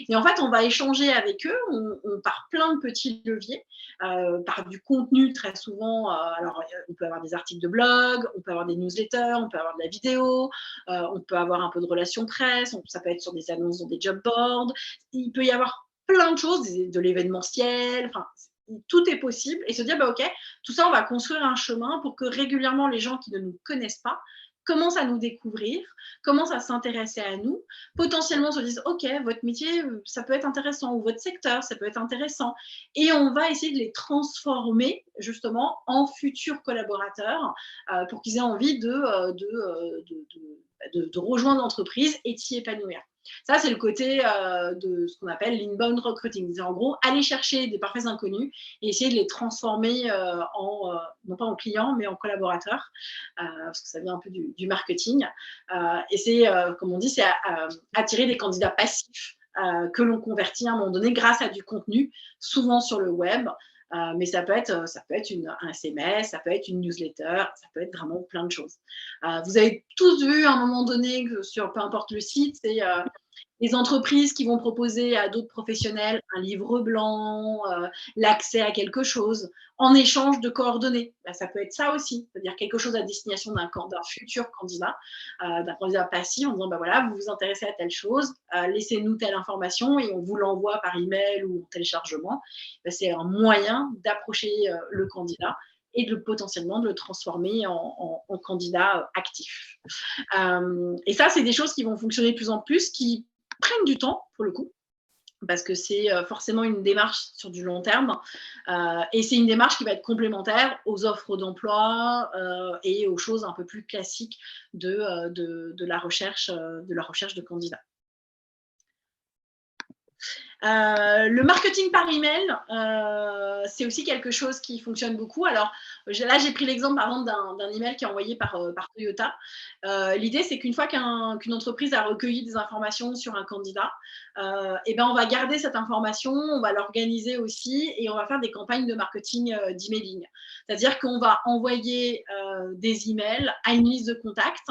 Et en fait, on va échanger avec eux par plein de petits leviers, par du contenu très souvent. Alors, on peut avoir des articles de blog, on peut avoir des newsletters, on peut avoir de la vidéo, on peut avoir un peu de relations presse, ça peut être sur des annonces dans des job boards. Il peut y avoir plein de choses, de l'événementiel, enfin, tout est possible, et se dire, bah, OK, tout ça, on va construire un chemin pour que régulièrement, les gens qui ne nous connaissent pas commencent à nous découvrir, commencent à s'intéresser à nous, potentiellement se disent, OK, votre métier, ça peut être intéressant, ou votre secteur, ça peut être intéressant, et on va essayer de les transformer, justement, en futurs collaborateurs, pour qu'ils aient envie de rejoindre l'entreprise et de s'y épanouir. Ça, c'est le côté de ce qu'on appelle l'inbound recruiting. C'est en gros aller chercher des parfaits inconnus et essayer de les transformer non pas en clients, mais en collaborateurs, parce que ça vient un peu du marketing. Et c'est, comme on dit, c'est attirer des candidats passifs que l'on convertit à un moment donné grâce à du contenu, souvent sur le web. Mais ça peut être un SMS, ça peut être une newsletter, ça peut être vraiment plein de choses. Vous avez tous vu à un moment donné, sur peu importe le site, c'est les entreprises qui vont proposer à d'autres professionnels un livre blanc, l'accès à quelque chose, en échange de coordonnées. Là, ça peut être ça aussi, c'est-à-dire quelque chose à destination d'un futur candidat, d'un candidat passif, en disant, bah voilà, vous vous intéressez à telle chose, laissez-nous telle information et on vous l'envoie par email ou en téléchargement. Ben, c'est un moyen d'approcher le candidat et potentiellement de le transformer en candidat actif. Et ça, c'est des choses qui vont fonctionner de plus en plus, qui prennent du temps, pour le coup, parce que c'est forcément une démarche sur du long terme, et c'est une démarche qui va être complémentaire aux offres d'emploi et aux choses un peu plus classiques de la recherche de candidats. Le marketing par email, c'est aussi quelque chose qui fonctionne beaucoup. Alors là, j'ai pris l'exemple par exemple d'un email qui est envoyé par Toyota. L'idée, c'est qu'une fois qu'une entreprise a recueilli des informations sur un candidat, et ben on va garder cette information, on va l'organiser aussi et on va faire des campagnes de marketing d'emailing. C'est-à-dire qu'on va envoyer des emails à une liste de contacts.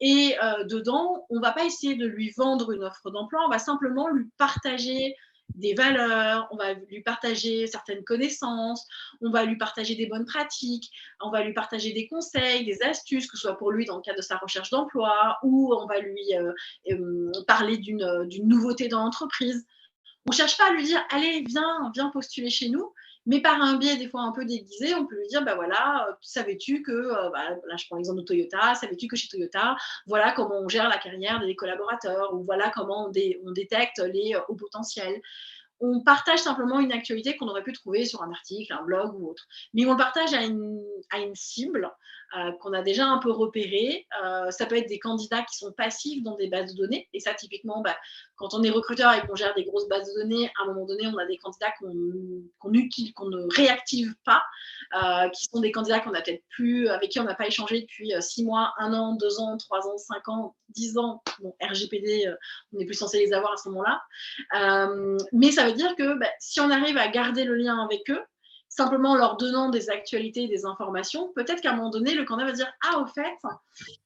Et dedans, on ne va pas essayer de lui vendre une offre d'emploi, on va simplement lui partager des valeurs, on va lui partager certaines connaissances, on va lui partager des bonnes pratiques, on va lui partager des conseils, des astuces, que ce soit pour lui dans le cadre de sa recherche d'emploi, ou on va lui parler d'une nouveauté dans l'entreprise. On ne cherche pas à lui dire « Allez, viens postuler chez nous », mais par un biais des fois un peu déguisé, on peut lui dire, bah voilà, savais-tu que, là je prends l'exemple de Toyota, savais-tu que chez Toyota, voilà comment on gère la carrière des collaborateurs, ou voilà comment on détecte les hauts potentiels. On partage simplement une actualité qu'on aurait pu trouver sur un article, un blog ou autre. Mais on le partage à une cible qu'on a déjà un peu repérée. Ça peut être des candidats qui sont passifs dans des bases de données. Et ça, typiquement, quand on est recruteur et qu'on gère des grosses bases de données, à un moment donné, on a des candidats qu'on ne réactive pas, qui sont des candidats qu'on a peut-être plus, avec qui on n'a pas échangé depuis 6 mois, 1 an, 2 ans, 3 ans, 5 ans, 10 ans. Bon, RGPD, on n'est plus censé les avoir à ce moment-là. Mais ça veut dire que si on arrive à garder le lien avec eux, simplement en leur donnant des actualités, des informations, peut-être qu'à un moment donné, le candidat va dire « Ah, au fait,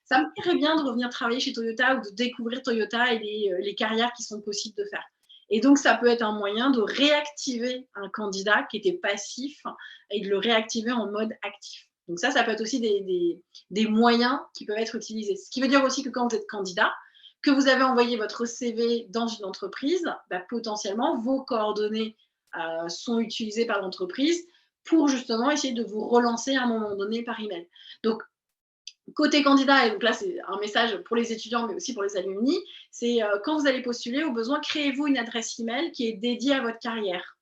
ça me plairait bien de revenir travailler chez Toyota ou de découvrir Toyota et les carrières qui sont possibles de faire. » Et donc, ça peut être un moyen de réactiver un candidat qui était passif et de le réactiver en mode actif. Donc ça peut être aussi des moyens qui peuvent être utilisés. Ce qui veut dire aussi que quand vous êtes candidat, que vous avez envoyé votre CV dans une entreprise, potentiellement, vos coordonnées sont utilisées par l'entreprise pour justement essayer de vous relancer à un moment donné par email. Donc, côté candidat, et donc là, c'est un message pour les étudiants, mais aussi pour les alumni, c'est quand vous allez postuler, au besoin, créez-vous une adresse email qui est dédiée à votre carrière.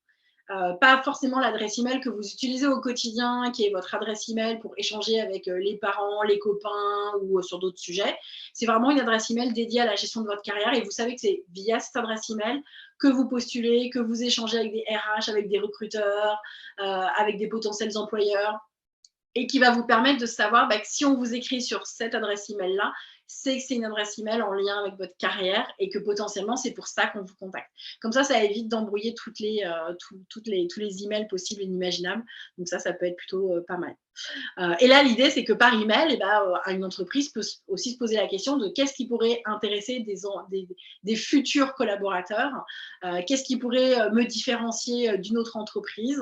Pas forcément l'adresse email que vous utilisez au quotidien, qui est votre adresse email pour échanger avec les parents, les copains ou sur d'autres sujets. C'est vraiment une adresse email dédiée à la gestion de votre carrière et vous savez que c'est via cette adresse email que vous postulez, que vous échangez avec des RH, avec des recruteurs, avec des potentiels employeurs, et qui va vous permettre de savoir que si on vous écrit sur cette adresse email-là, c'est que c'est une adresse email en lien avec votre carrière et que potentiellement, c'est pour ça qu'on vous contacte. Comme ça évite d'embrouiller tous les emails possibles et inimaginables. Donc ça peut être plutôt pas mal. Et là, l'idée, c'est que par email, une entreprise peut aussi se poser la question de qu'est-ce qui pourrait intéresser des futurs collaborateurs, qu'est-ce qui pourrait me différencier d'une autre entreprise.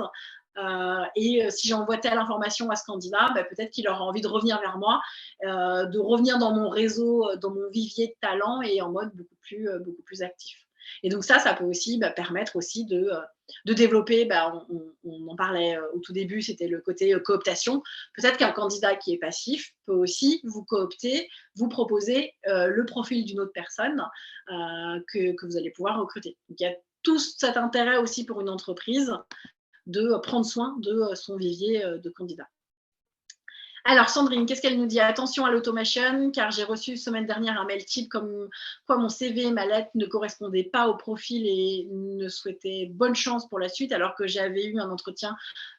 Et si j'envoie telle information à ce candidat, peut-être qu'il aura envie de revenir vers moi, de revenir dans mon réseau, dans mon vivier de talents et en mode beaucoup plus actif. Et donc ça peut aussi permettre aussi de développer, on en parlait au tout début, c'était le côté cooptation. Peut-être qu'un candidat qui est passif peut aussi vous coopter, vous proposer le profil d'une autre personne que vous allez pouvoir recruter. Donc il y a tout cet intérêt aussi pour une entreprise de prendre soin de son vivier de candidats. Alors, Sandrine, qu'est-ce qu'elle nous dit? Attention à l'automation, car j'ai reçu semaine dernière un mail type comme quoi mon CV et ma lettre ne correspondaient pas au profil et ne souhaitaient bonne chance pour la suite, alors que j'avais eu un entretien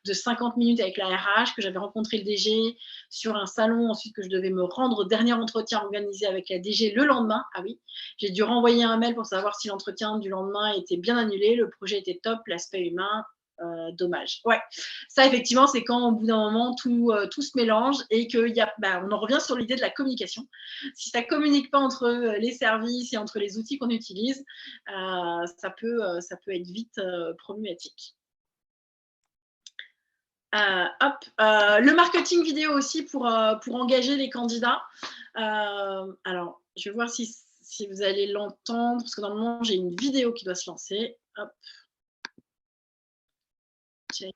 de 50 minutes avec la RH, que j'avais rencontré le DG sur un salon, ensuite que je devais me rendre au dernier entretien organisé avec la DG le lendemain. Ah oui, j'ai dû renvoyer un mail pour savoir si l'entretien du lendemain était bien annulé, le projet était top, l'aspect humain, dommage. Ouais, ça effectivement, c'est quand au bout d'un moment tout se mélange et on en revient sur l'idée de la communication. Si ça communique pas entre les services et entre les outils qu'on utilise, ça peut être vite problématique. Le marketing vidéo aussi pour engager les candidats. Alors, je vais voir si vous allez l'entendre, parce que normalement, j'ai une vidéo qui doit se lancer. Hop. Check.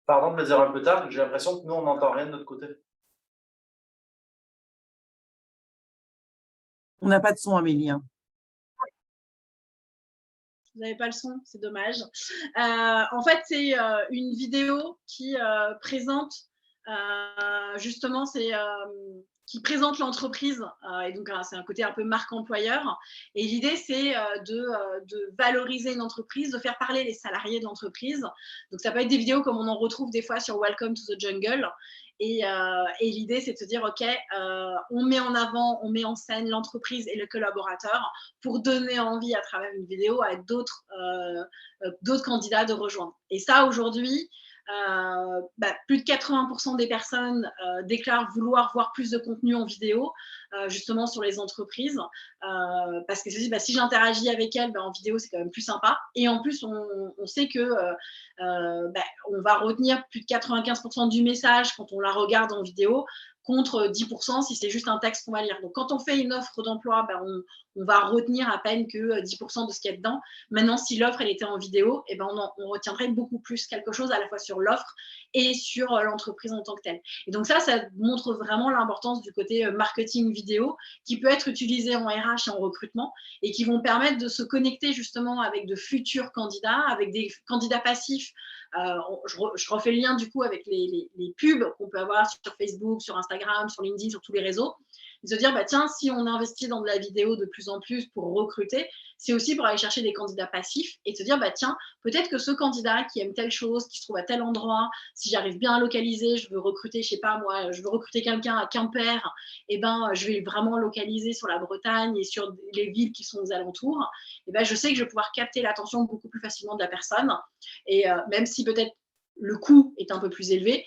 Pardon de me dire un peu tard, j'ai l'impression que nous, on n'entend rien de notre côté. On n'a pas de son, Amélie. Vous n'avez pas le son, c'est dommage. En fait, c'est une vidéo qui présente justement, qui présente l'entreprise. Et donc, c'est un côté un peu marque employeur. Et l'idée, c'est de valoriser une entreprise, de faire parler les salariés de l'entreprise. Donc, ça peut être des vidéos comme on en retrouve des fois sur Welcome to the Jungle. Et l'idée, c'est de se dire, OK, on met en avant, on met en scène l'entreprise et le collaborateur pour donner envie à travers une vidéo à d'autres candidats de rejoindre. Et ça, aujourd'hui, plus de 80% des personnes déclarent vouloir voir plus de contenu en vidéo, justement sur les entreprises, parce que si j'interagis avec elles, en vidéo, c'est quand même plus sympa. Et en plus, on sait que on va retenir plus de 95% du message quand on la regarde en vidéo, contre 10% si c'est juste un texte qu'on va lire. Donc, quand on fait une offre d'emploi, on va retenir à peine que 10% de ce qu'il y a dedans. Maintenant, si l'offre elle était en vidéo, on retiendrait beaucoup plus quelque chose à la fois sur l'offre et sur l'entreprise en tant que telle. Et donc ça montre vraiment l'importance du côté marketing vidéo qui peut être utilisé en RH et en recrutement et qui vont permettre de se connecter justement avec de futurs candidats, avec des candidats passifs. Je refais le lien du coup avec les pubs qu'on peut avoir sur Facebook, sur Instagram, sur LinkedIn, sur tous les réseaux. Et se dire, tiens, si on investit dans de la vidéo de plus en plus pour recruter, c'est aussi pour aller chercher des candidats passifs et se dire, tiens, peut-être que ce candidat qui aime telle chose, qui se trouve à tel endroit, si j'arrive bien à localiser, je veux recruter, je sais pas moi, je veux recruter quelqu'un à Quimper, je vais vraiment localiser sur la Bretagne et sur les villes qui sont aux alentours. Je sais que je vais pouvoir capter l'attention beaucoup plus facilement de la personne. Et même si peut-être le coût est un peu plus élevé,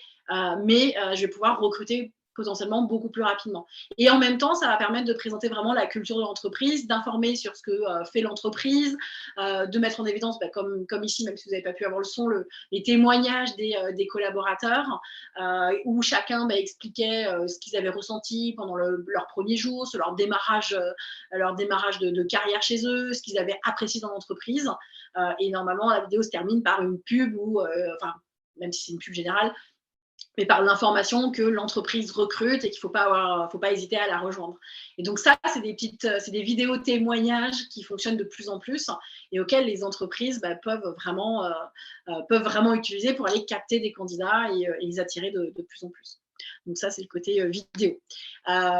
mais je vais pouvoir recruter potentiellement beaucoup plus rapidement. Et en même temps, ça va permettre de présenter vraiment la culture de l'entreprise, d'informer sur ce que fait l'entreprise, de mettre en évidence, comme ici, même si vous n'avez pas pu avoir le son, les témoignages des collaborateurs, où chacun expliquait ce qu'ils avaient ressenti pendant leur premier jour, sur leur démarrage de carrière chez eux, ce qu'ils avaient apprécié dans l'entreprise. Et normalement, la vidéo se termine par une pub ou, même si c'est une pub générale, mais par l'information que l'entreprise recrute et qu'il ne faut pas hésiter à la rejoindre. Et donc ça, c'est des vidéos témoignages qui fonctionnent de plus en plus et auxquelles les entreprises peuvent vraiment utiliser pour aller capter des candidats et les attirer de plus en plus. Donc ça, c'est le côté vidéo.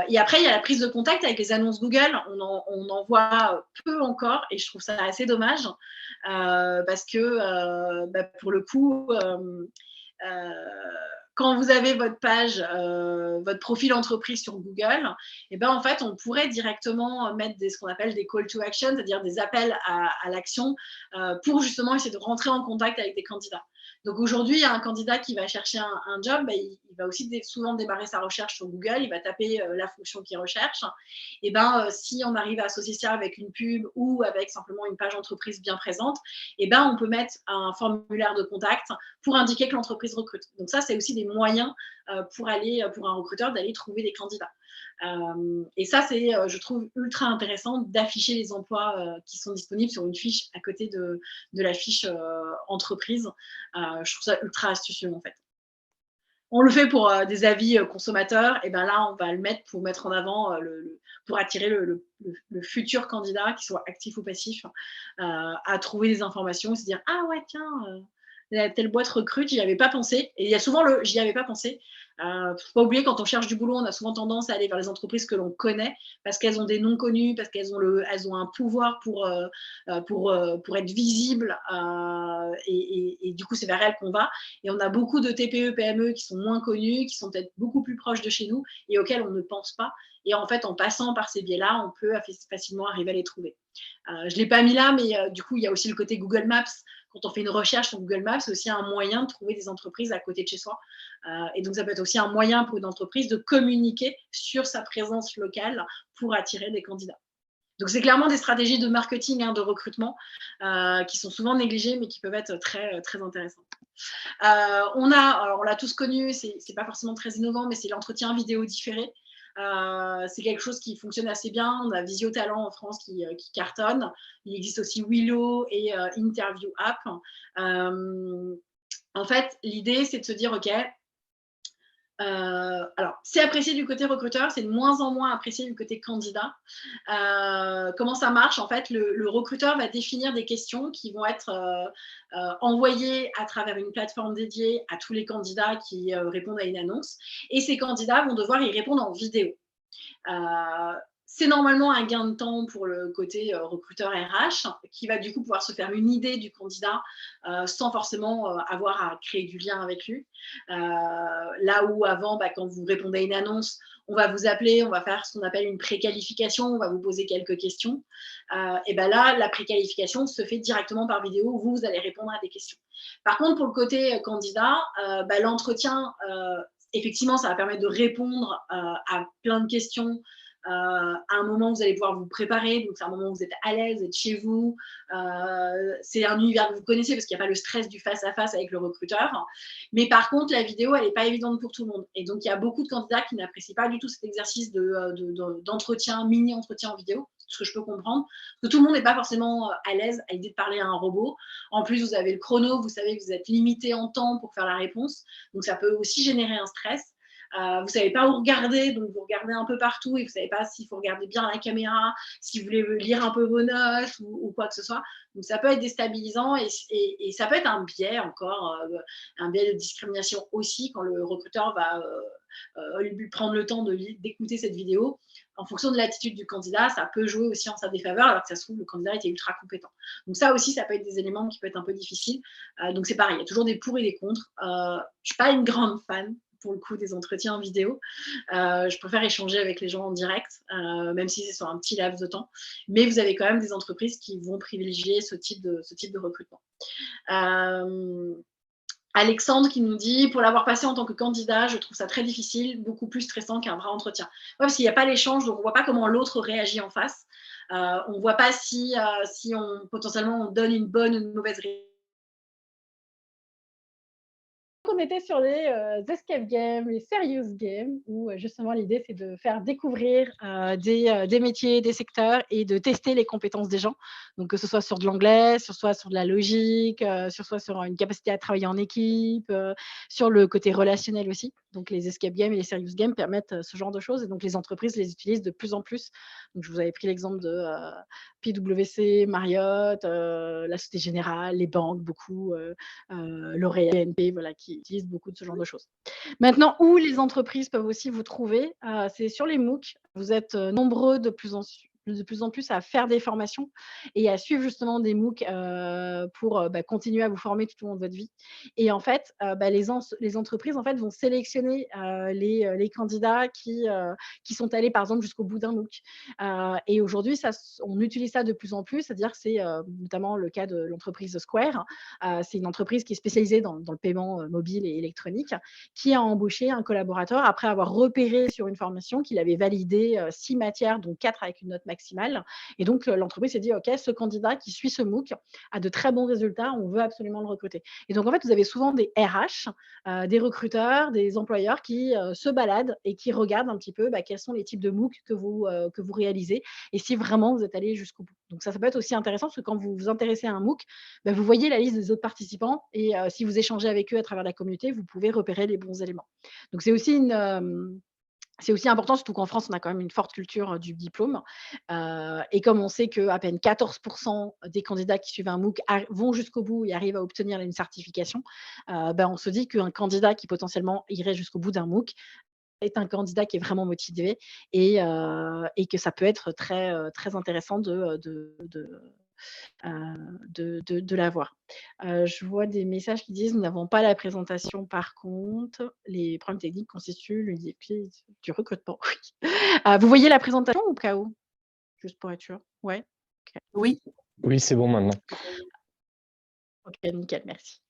Et après, il y a la prise de contact avec les annonces Google. On en voit peu encore et je trouve ça assez dommage parce que pour le coup, quand vous avez votre page, votre profil entreprise sur Google, en fait, on pourrait directement mettre ce qu'on appelle des call to action, c'est-à-dire des appels à l'action pour justement essayer de rentrer en contact avec des candidats. Donc aujourd'hui, il y a un candidat qui va chercher un job, il va aussi souvent démarrer sa recherche sur Google, il va taper la fonction qu'il recherche. Et si on arrive à associer ça avec une pub ou avec simplement une page entreprise bien présente, on peut mettre un formulaire de contact pour indiquer que l'entreprise recrute. Donc ça, c'est aussi des moyens pour un recruteur d'aller trouver des candidats. Et ça, c'est, je trouve, ultra intéressant d'afficher les emplois qui sont disponibles sur une fiche à côté de la fiche entreprise. Je trouve ça ultra astucieux, en fait. On le fait pour des avis consommateurs, et là, on va le mettre pour mettre en avant, pour attirer le futur candidat, qu'il soit actif ou passif, à trouver des informations et se dire « Ah ouais, tiens, telle boîte recrute, j'y avais pas pensé ». Et il y a souvent le « j'y avais pas pensé ». Faut pas oublier, quand on cherche du boulot, on a souvent tendance à aller vers les entreprises que l'on connaît parce qu'elles ont des noms connus, parce qu'elles ont un pouvoir pour être visibles et du coup, c'est vers elles qu'on va. Et on a beaucoup de TPE, PME qui sont moins connus, qui sont peut-être beaucoup plus proches de chez nous et auxquels on ne pense pas. Et en fait, en passant par ces biais-là, on peut facilement arriver à les trouver. Je ne l'ai pas mis là, mais du coup, il y a aussi le côté Google Maps. Quand on fait une recherche sur Google Maps, c'est aussi un moyen de trouver des entreprises à côté de chez soi. Et donc, ça peut être aussi un moyen pour une entreprise de communiquer sur sa présence locale pour attirer des candidats. Donc, c'est clairement des stratégies de marketing, de recrutement, qui sont souvent négligées, mais qui peuvent être très, très intéressantes. On l'a tous connu, c'est pas forcément très innovant, mais c'est l'entretien vidéo différé. C'est quelque chose qui fonctionne assez bien. On a Visio Talent en France qui cartonne. Il existe aussi Willow et Interview App. En fait, l'idée, c'est de se dire, OK, alors, c'est apprécié du côté recruteur, c'est de moins en moins apprécié du côté candidat. Comment ça marche? En fait, le recruteur va définir des questions qui vont être envoyées à travers une plateforme dédiée à tous les candidats qui répondent à une annonce. Et ces candidats vont devoir y répondre en vidéo. C'est normalement un gain de temps pour le côté recruteur RH qui va du coup pouvoir se faire une idée du candidat sans forcément avoir à créer du lien avec lui. Là où avant, quand vous répondez à une annonce, on va vous appeler, on va faire ce qu'on appelle une préqualification, on va vous poser quelques questions. Et là, la préqualification se fait directement par vidéo, vous allez répondre à des questions. Par contre, pour le côté candidat, l'entretien, effectivement, ça va permettre de répondre à plein de questions. À un moment, vous allez pouvoir vous préparer, donc c'est un moment où vous êtes à l'aise, vous êtes chez vous. C'est un univers que vous connaissez parce qu'il n'y a pas le stress du face-à-face avec le recruteur. Mais par contre, la vidéo, elle n'est pas évidente pour tout le monde. Et donc, il y a beaucoup de candidats qui n'apprécient pas du tout cet exercice d'entretien, mini-entretien en vidéo, ce que je peux comprendre. Parce que tout le monde n'est pas forcément à l'aise à l'idée de parler à un robot. En plus, vous avez le chrono, vous savez que vous êtes limité en temps pour faire la réponse. Donc, ça peut aussi générer un stress. Vous ne savez pas où regarder, donc vous regardez un peu partout et vous ne savez pas s'il faut regarder bien la caméra, si vous voulez lire un peu vos notes ou quoi que ce soit. Donc, ça peut être déstabilisant et ça peut être un biais encore, un biais de discrimination aussi quand le recruteur va lui prendre le temps d'écouter cette vidéo. En fonction de l'attitude du candidat, ça peut jouer aussi en sa défaveur, alors que ça se trouve, le candidat était ultra compétent. Donc ça aussi, ça peut être des éléments qui peuvent être un peu difficiles. Donc c'est pareil, il y a toujours des pour et des contre. Je ne suis pas une grande fan pour le coup des entretiens en vidéo. Je préfère échanger avec les gens en direct, même si c'est sur un petit laps de temps. Mais vous avez quand même des entreprises qui vont privilégier ce type de recrutement. Alexandre qui nous dit « Pour l'avoir passé en tant que candidat, je trouve ça très difficile, beaucoup plus stressant qu'un vrai entretien. » Parce qu'il n'y a pas l'échange, donc on ne voit pas comment l'autre réagit en face. On ne voit pas si potentiellement on donne une bonne ou une mauvaise réponse. On était sur les escape games, les serious games, où justement l'idée c'est de faire découvrir des métiers, des secteurs et de tester les compétences des gens. Donc que ce soit sur de l'anglais, soit sur de la logique, soit sur une capacité à travailler en équipe, sur le côté relationnel aussi. Donc les escape games et les serious games permettent ce genre de choses et donc les entreprises les utilisent de plus en plus. Donc je vous avais pris l'exemple de PwC, Marriott, la Société Générale, les banques, beaucoup, L'Oréal, BNP, voilà, qui utilisent beaucoup de ce genre de choses. Maintenant, où les entreprises peuvent aussi vous trouver, c'est sur les MOOC. Vous êtes nombreux de plus en plus à faire des formations et à suivre justement des MOOC pour continuer à vous former tout au long de votre vie. Et en fait, les entreprises en fait, vont sélectionner les candidats qui sont allés par exemple jusqu'au bout d'un MOOC. Et aujourd'hui, on utilise ça de plus en plus, c'est-à-dire c'est notamment le cas de l'entreprise Square. C'est une entreprise qui est spécialisée dans le paiement mobile et électronique, qui a embauché un collaborateur après avoir repéré sur une formation qu'il avait validé 6 matières, dont 4 avec une note maximale. Et donc, l'entreprise s'est dit, OK, ce candidat qui suit ce MOOC a de très bons résultats, on veut absolument le recruter. Et donc, en fait, vous avez souvent des RH, des recruteurs, des employeurs qui se baladent et qui regardent un petit peu quels sont les types de MOOC que vous réalisez et si vraiment vous êtes allé jusqu'au bout. Donc, ça peut être aussi intéressant parce que quand vous vous intéressez à un MOOC, vous voyez la liste des autres participants et si vous échangez avec eux à travers la communauté, vous pouvez repérer les bons éléments. Donc, c'est aussi important, surtout qu'en France, on a quand même une forte culture du diplôme. Et comme on sait qu'à peine 14% des candidats qui suivent un MOOC vont jusqu'au bout et arrivent à obtenir une certification, on se dit qu'un candidat qui potentiellement irait jusqu'au bout d'un MOOC est un candidat qui est vraiment motivé et que ça peut être très, très intéressant de l'avoir. Je vois des messages qui disent: «Nous n'avons pas la présentation par contre. Les problèmes techniques constituent l'une des clés du recrutement». Oui. Vous voyez la présentation ou au cas où? Juste pour être sûr. Ouais? OK. Oui, Oui, c'est bon maintenant. OK, nickel, merci.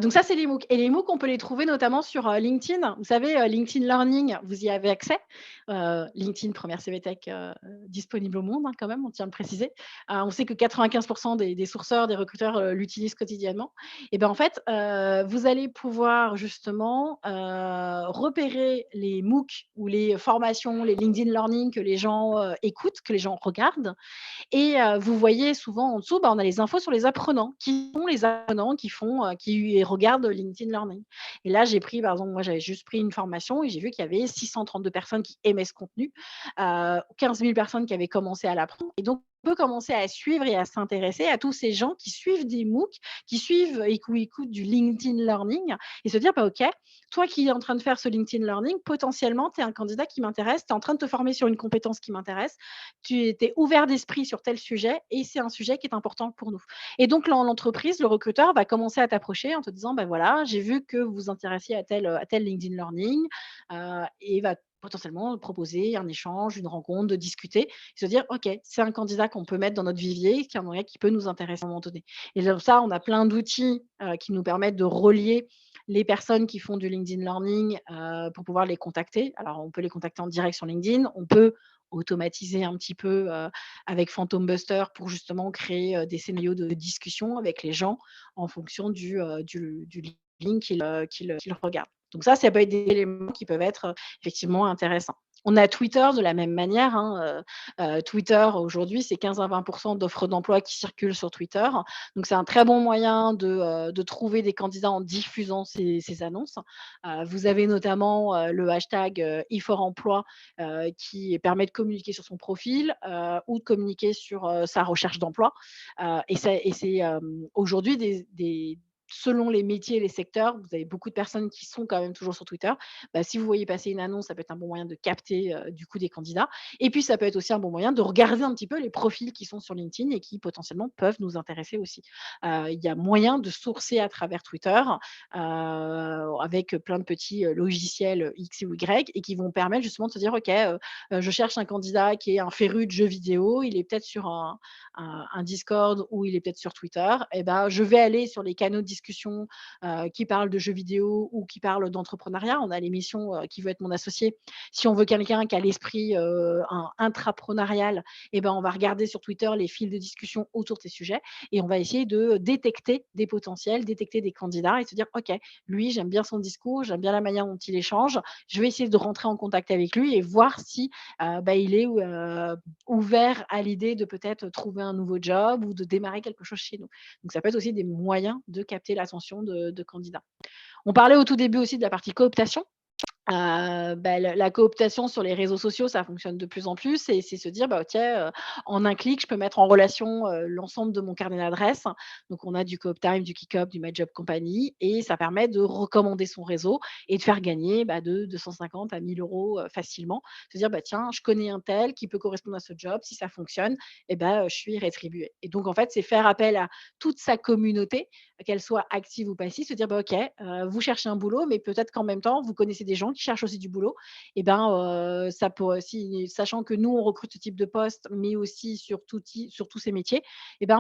Donc ça, c'est les MOOC. Et les MOOC, on peut les trouver notamment sur LinkedIn. Vous savez, LinkedIn Learning, vous y avez accès. LinkedIn, première CVTech disponible au monde, quand même, on tient à le préciser. On sait que 95% des sourceurs, des recruteurs l'utilisent quotidiennement. Et en fait, vous allez pouvoir justement repérer les MOOC ou les formations, les LinkedIn Learning que les gens écoutent, que les gens regardent. Et vous voyez souvent en dessous, on a les infos sur les apprenants. Qui sont les apprenants qui regardent LinkedIn Learning? Et là, j'ai pris, par exemple, moi, j'avais juste pris une formation et j'ai vu qu'il y avait 632 personnes qui aimaient ce contenu, 15 000 personnes qui avaient commencé à l'apprendre. Et donc, on peut commencer à suivre et à s'intéresser à tous ces gens qui suivent des MOOC, qui suivent et qui écoutent du LinkedIn Learning et se dire, OK, toi qui es en train de faire ce LinkedIn Learning, potentiellement, tu es un candidat qui m'intéresse, tu es en train de te former sur une compétence qui m'intéresse, tu étais ouvert d'esprit sur tel sujet et c'est un sujet qui est important pour nous. Et donc, l'entreprise, le recruteur va commencer à t'approcher en te disant, voilà, j'ai vu que vous vous intéressiez à tel LinkedIn Learning et va potentiellement proposer un échange, une rencontre, de discuter, se dire, OK, c'est un candidat qu'on peut mettre dans notre vivier, qui peut nous intéresser à un moment donné. Et comme ça, on a plein d'outils qui nous permettent de relier les personnes qui font du LinkedIn Learning pour pouvoir les contacter. Alors, on peut les contacter en direct sur LinkedIn, on peut automatiser un petit peu avec Phantom Buster pour justement créer des scénarios de discussion avec les gens en fonction du link qu'ils regardent. Donc ça peut être des éléments qui peuvent être effectivement intéressants. On a Twitter de la même manière. Twitter, aujourd'hui, c'est 15 à 20% d'offres d'emploi qui circulent sur Twitter. Donc, c'est un très bon moyen de trouver des candidats en diffusant ces annonces. Vous avez notamment le hashtag #IForEmploi qui permet de communiquer sur son profil ou de communiquer sur sa recherche d'emploi. Et c'est aujourd'hui selon les métiers et les secteurs, vous avez beaucoup de personnes qui sont quand même toujours sur Twitter. Si vous voyez passer une annonce, ça peut être un bon moyen de capter du coup des candidats. Et puis, ça peut être aussi un bon moyen de regarder un petit peu les profils qui sont sur LinkedIn et qui potentiellement peuvent nous intéresser aussi. Il y a moyen de sourcer à travers Twitter avec plein de petits logiciels X ou Y et qui vont permettre justement de se dire, OK, je cherche un candidat qui est un féru de jeux vidéo, il est peut-être sur un Discord ou il est peut-être sur Twitter. Et je vais aller sur les canaux de discussion discussion qui parle de jeux vidéo ou qui parle d'entrepreneuriat. On a l'émission Qui veut être mon associé. Si on veut quelqu'un qui a l'esprit intrapreneurial, eh ben, on va regarder sur Twitter les fils de discussion autour de ces sujets et on va essayer de détecter des potentiels, détecter des candidats et se dire, OK, lui, j'aime bien son discours, j'aime bien la manière dont il échange. Je vais essayer de rentrer en contact avec lui et voir si il est ouvert à l'idée de peut-être trouver un nouveau job ou de démarrer quelque chose chez nous. Donc, ça peut être aussi des moyens de capter l'attention de candidats. On parlait au tout début aussi de la partie cooptation. La cooptation sur les réseaux sociaux, ça fonctionne de plus en plus et c'est se dire, OK, en un clic, je peux mettre en relation, l'ensemble de mon carnet d'adresses. Donc on a du CoopTime, du KeepUp, du My Job Company et ça permet de recommander son réseau et de faire gagner, de 250 à 1 000 € facilement. Se dire: «Tiens, je connais un tel qui peut correspondre à ce job, si ça fonctionne je suis rétribué» et donc en fait, c'est faire appel à toute sa communauté, qu'elle soit active ou passive, se dire: «OK, vous cherchez un boulot, mais peut-être qu'en même temps, vous connaissez des gens qui cherchent aussi du boulot ça peut aussi sachant que nous, on recrute ce type de poste, mais aussi sur tous ces métiers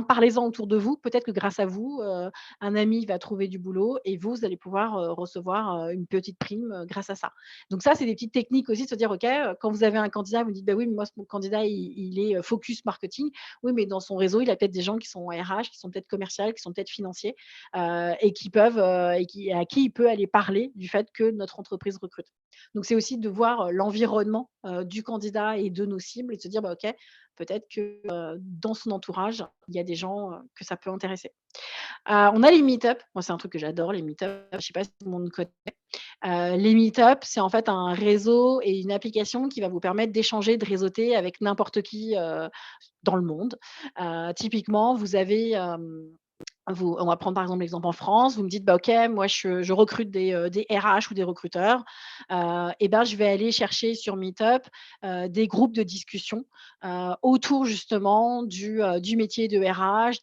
parlez-en autour de vous. Peut-être que grâce à vous, un ami va trouver du boulot et vous allez pouvoir, recevoir, une petite prime, grâce à ça. Donc ça, c'est des petites techniques aussi de se dire: «OK, quand vous avez un candidat, vous dites: "Bah oui, mais moi, mon candidat, il est, focus marketing"». Oui, mais dans son réseau, il a peut-être des gens qui sont RH, qui sont peut-être commerciaux, qui sont peut-être financiers, et qui peuvent, à qui il peut aller parler du fait que notre entreprise recrute. Donc c'est aussi de voir, l'environnement, du candidat et de nos cibles et de se dire: «OK, peut-être que, dans son entourage, il y a des gens, que ça peut intéresser». On a les meet-up. Moi, c'est un truc que j'adore, les meet-up. Je ne sais pas si tout le monde connaît. Les meet-up, c'est en fait un réseau et une application qui va vous permettre d'échanger, de réseauter avec n'importe qui, dans le monde. Typiquement, vous avez, on va prendre par exemple l'exemple en France, vous me dites: «OK, moi je recrute des RH ou des recruteurs». Je vais aller chercher sur Meetup, des groupes de discussion, autour justement du métier de RH,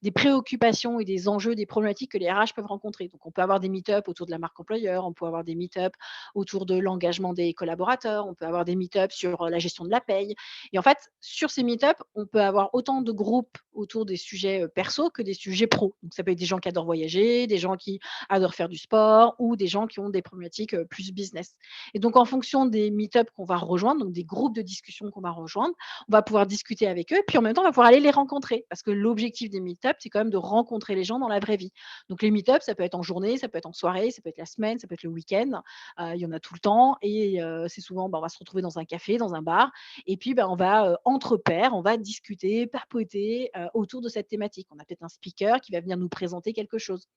des préoccupations et des enjeux, des problématiques que les RH peuvent rencontrer. Donc on peut avoir des Meetup autour de la marque employeur, on peut avoir des Meetup autour de l'engagement des collaborateurs, on peut avoir des Meetup sur, la gestion de la paye et en fait, sur ces Meetup, on peut avoir autant de groupes autour des sujets, perso que des sujets pro. Donc ça peut être des gens qui adorent voyager, des gens qui adorent faire du sport ou des gens qui ont des problématiques, plus business. Et donc en fonction des meet-up qu'on va rejoindre, donc des groupes de discussion qu'on va rejoindre, on va pouvoir discuter avec eux, puis en même temps, on va pouvoir aller les rencontrer parce que l'objectif des meet-up, c'est quand même de rencontrer les gens dans la vraie vie. Donc les meet-up, ça peut être en journée, ça peut être en soirée, ça peut être la semaine, ça peut être le week-end, il y en a tout le temps et c'est souvent, on va se retrouver dans un café, dans un bar et puis, on va, entre pairs, on va discuter, papoter, autour de cette thématique. On a peut-être un speaker qui va venir nous présenter quelque chose.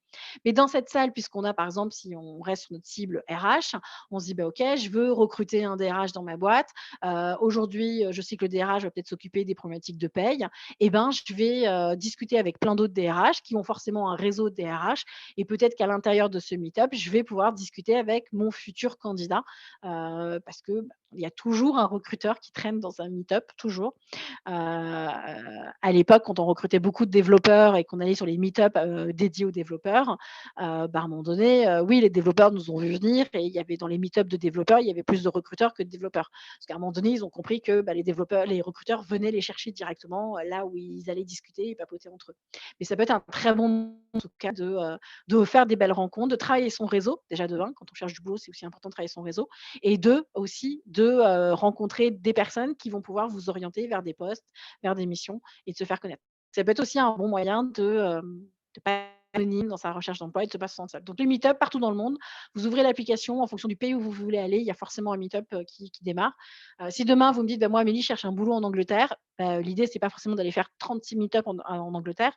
Mais dans cette salle, puisqu'on a par exemple, si on reste sur notre cible RH, on se dit: «OK, je veux recruter un DRH dans ma boîte. Aujourd'hui, je sais que le DRH va peut-être s'occuper des problématiques de paye je vais, discuter avec plein d'autres DRH qui ont forcément un réseau de DRH et peut-être qu'à l'intérieur de ce meet-up, je vais pouvoir discuter avec mon futur candidat». Parce que, il y a toujours un recruteur qui traîne dans un meet-up, toujours. À l'époque, quand on recrutait beaucoup de développeurs et qu'on allait sur les meet-up, dédiés aux développeurs, à un moment donné, oui, les développeurs nous ont vu venir et il y avait dans les meet-up de développeurs, il y avait plus de recruteurs que de développeurs. Parce qu'à un moment donné, ils ont compris que, les recruteurs venaient les chercher directement, là où ils allaient discuter et papoter entre eux. Mais ça peut être un très bon en tout cas de faire des belles rencontres, de travailler son réseau, déjà de 1, quand on cherche du boulot, c'est aussi important de travailler son réseau et 2, aussi de, rencontrer des personnes qui vont pouvoir vous orienter vers des postes, vers des missions et de se faire connaître. Ça peut être aussi un bon moyen de pas être anonyme dans sa recherche d'emploi et de se pas se sentir seul. Donc les meet-up partout dans le monde, vous ouvrez l'application en fonction du pays où vous voulez aller, il y a forcément un meet-up, qui démarre. Si demain vous me dites: «Moi Amélie, je cherche un boulot en Angleterre», l'idée c'est pas forcément d'aller faire 36 meet-up en Angleterre,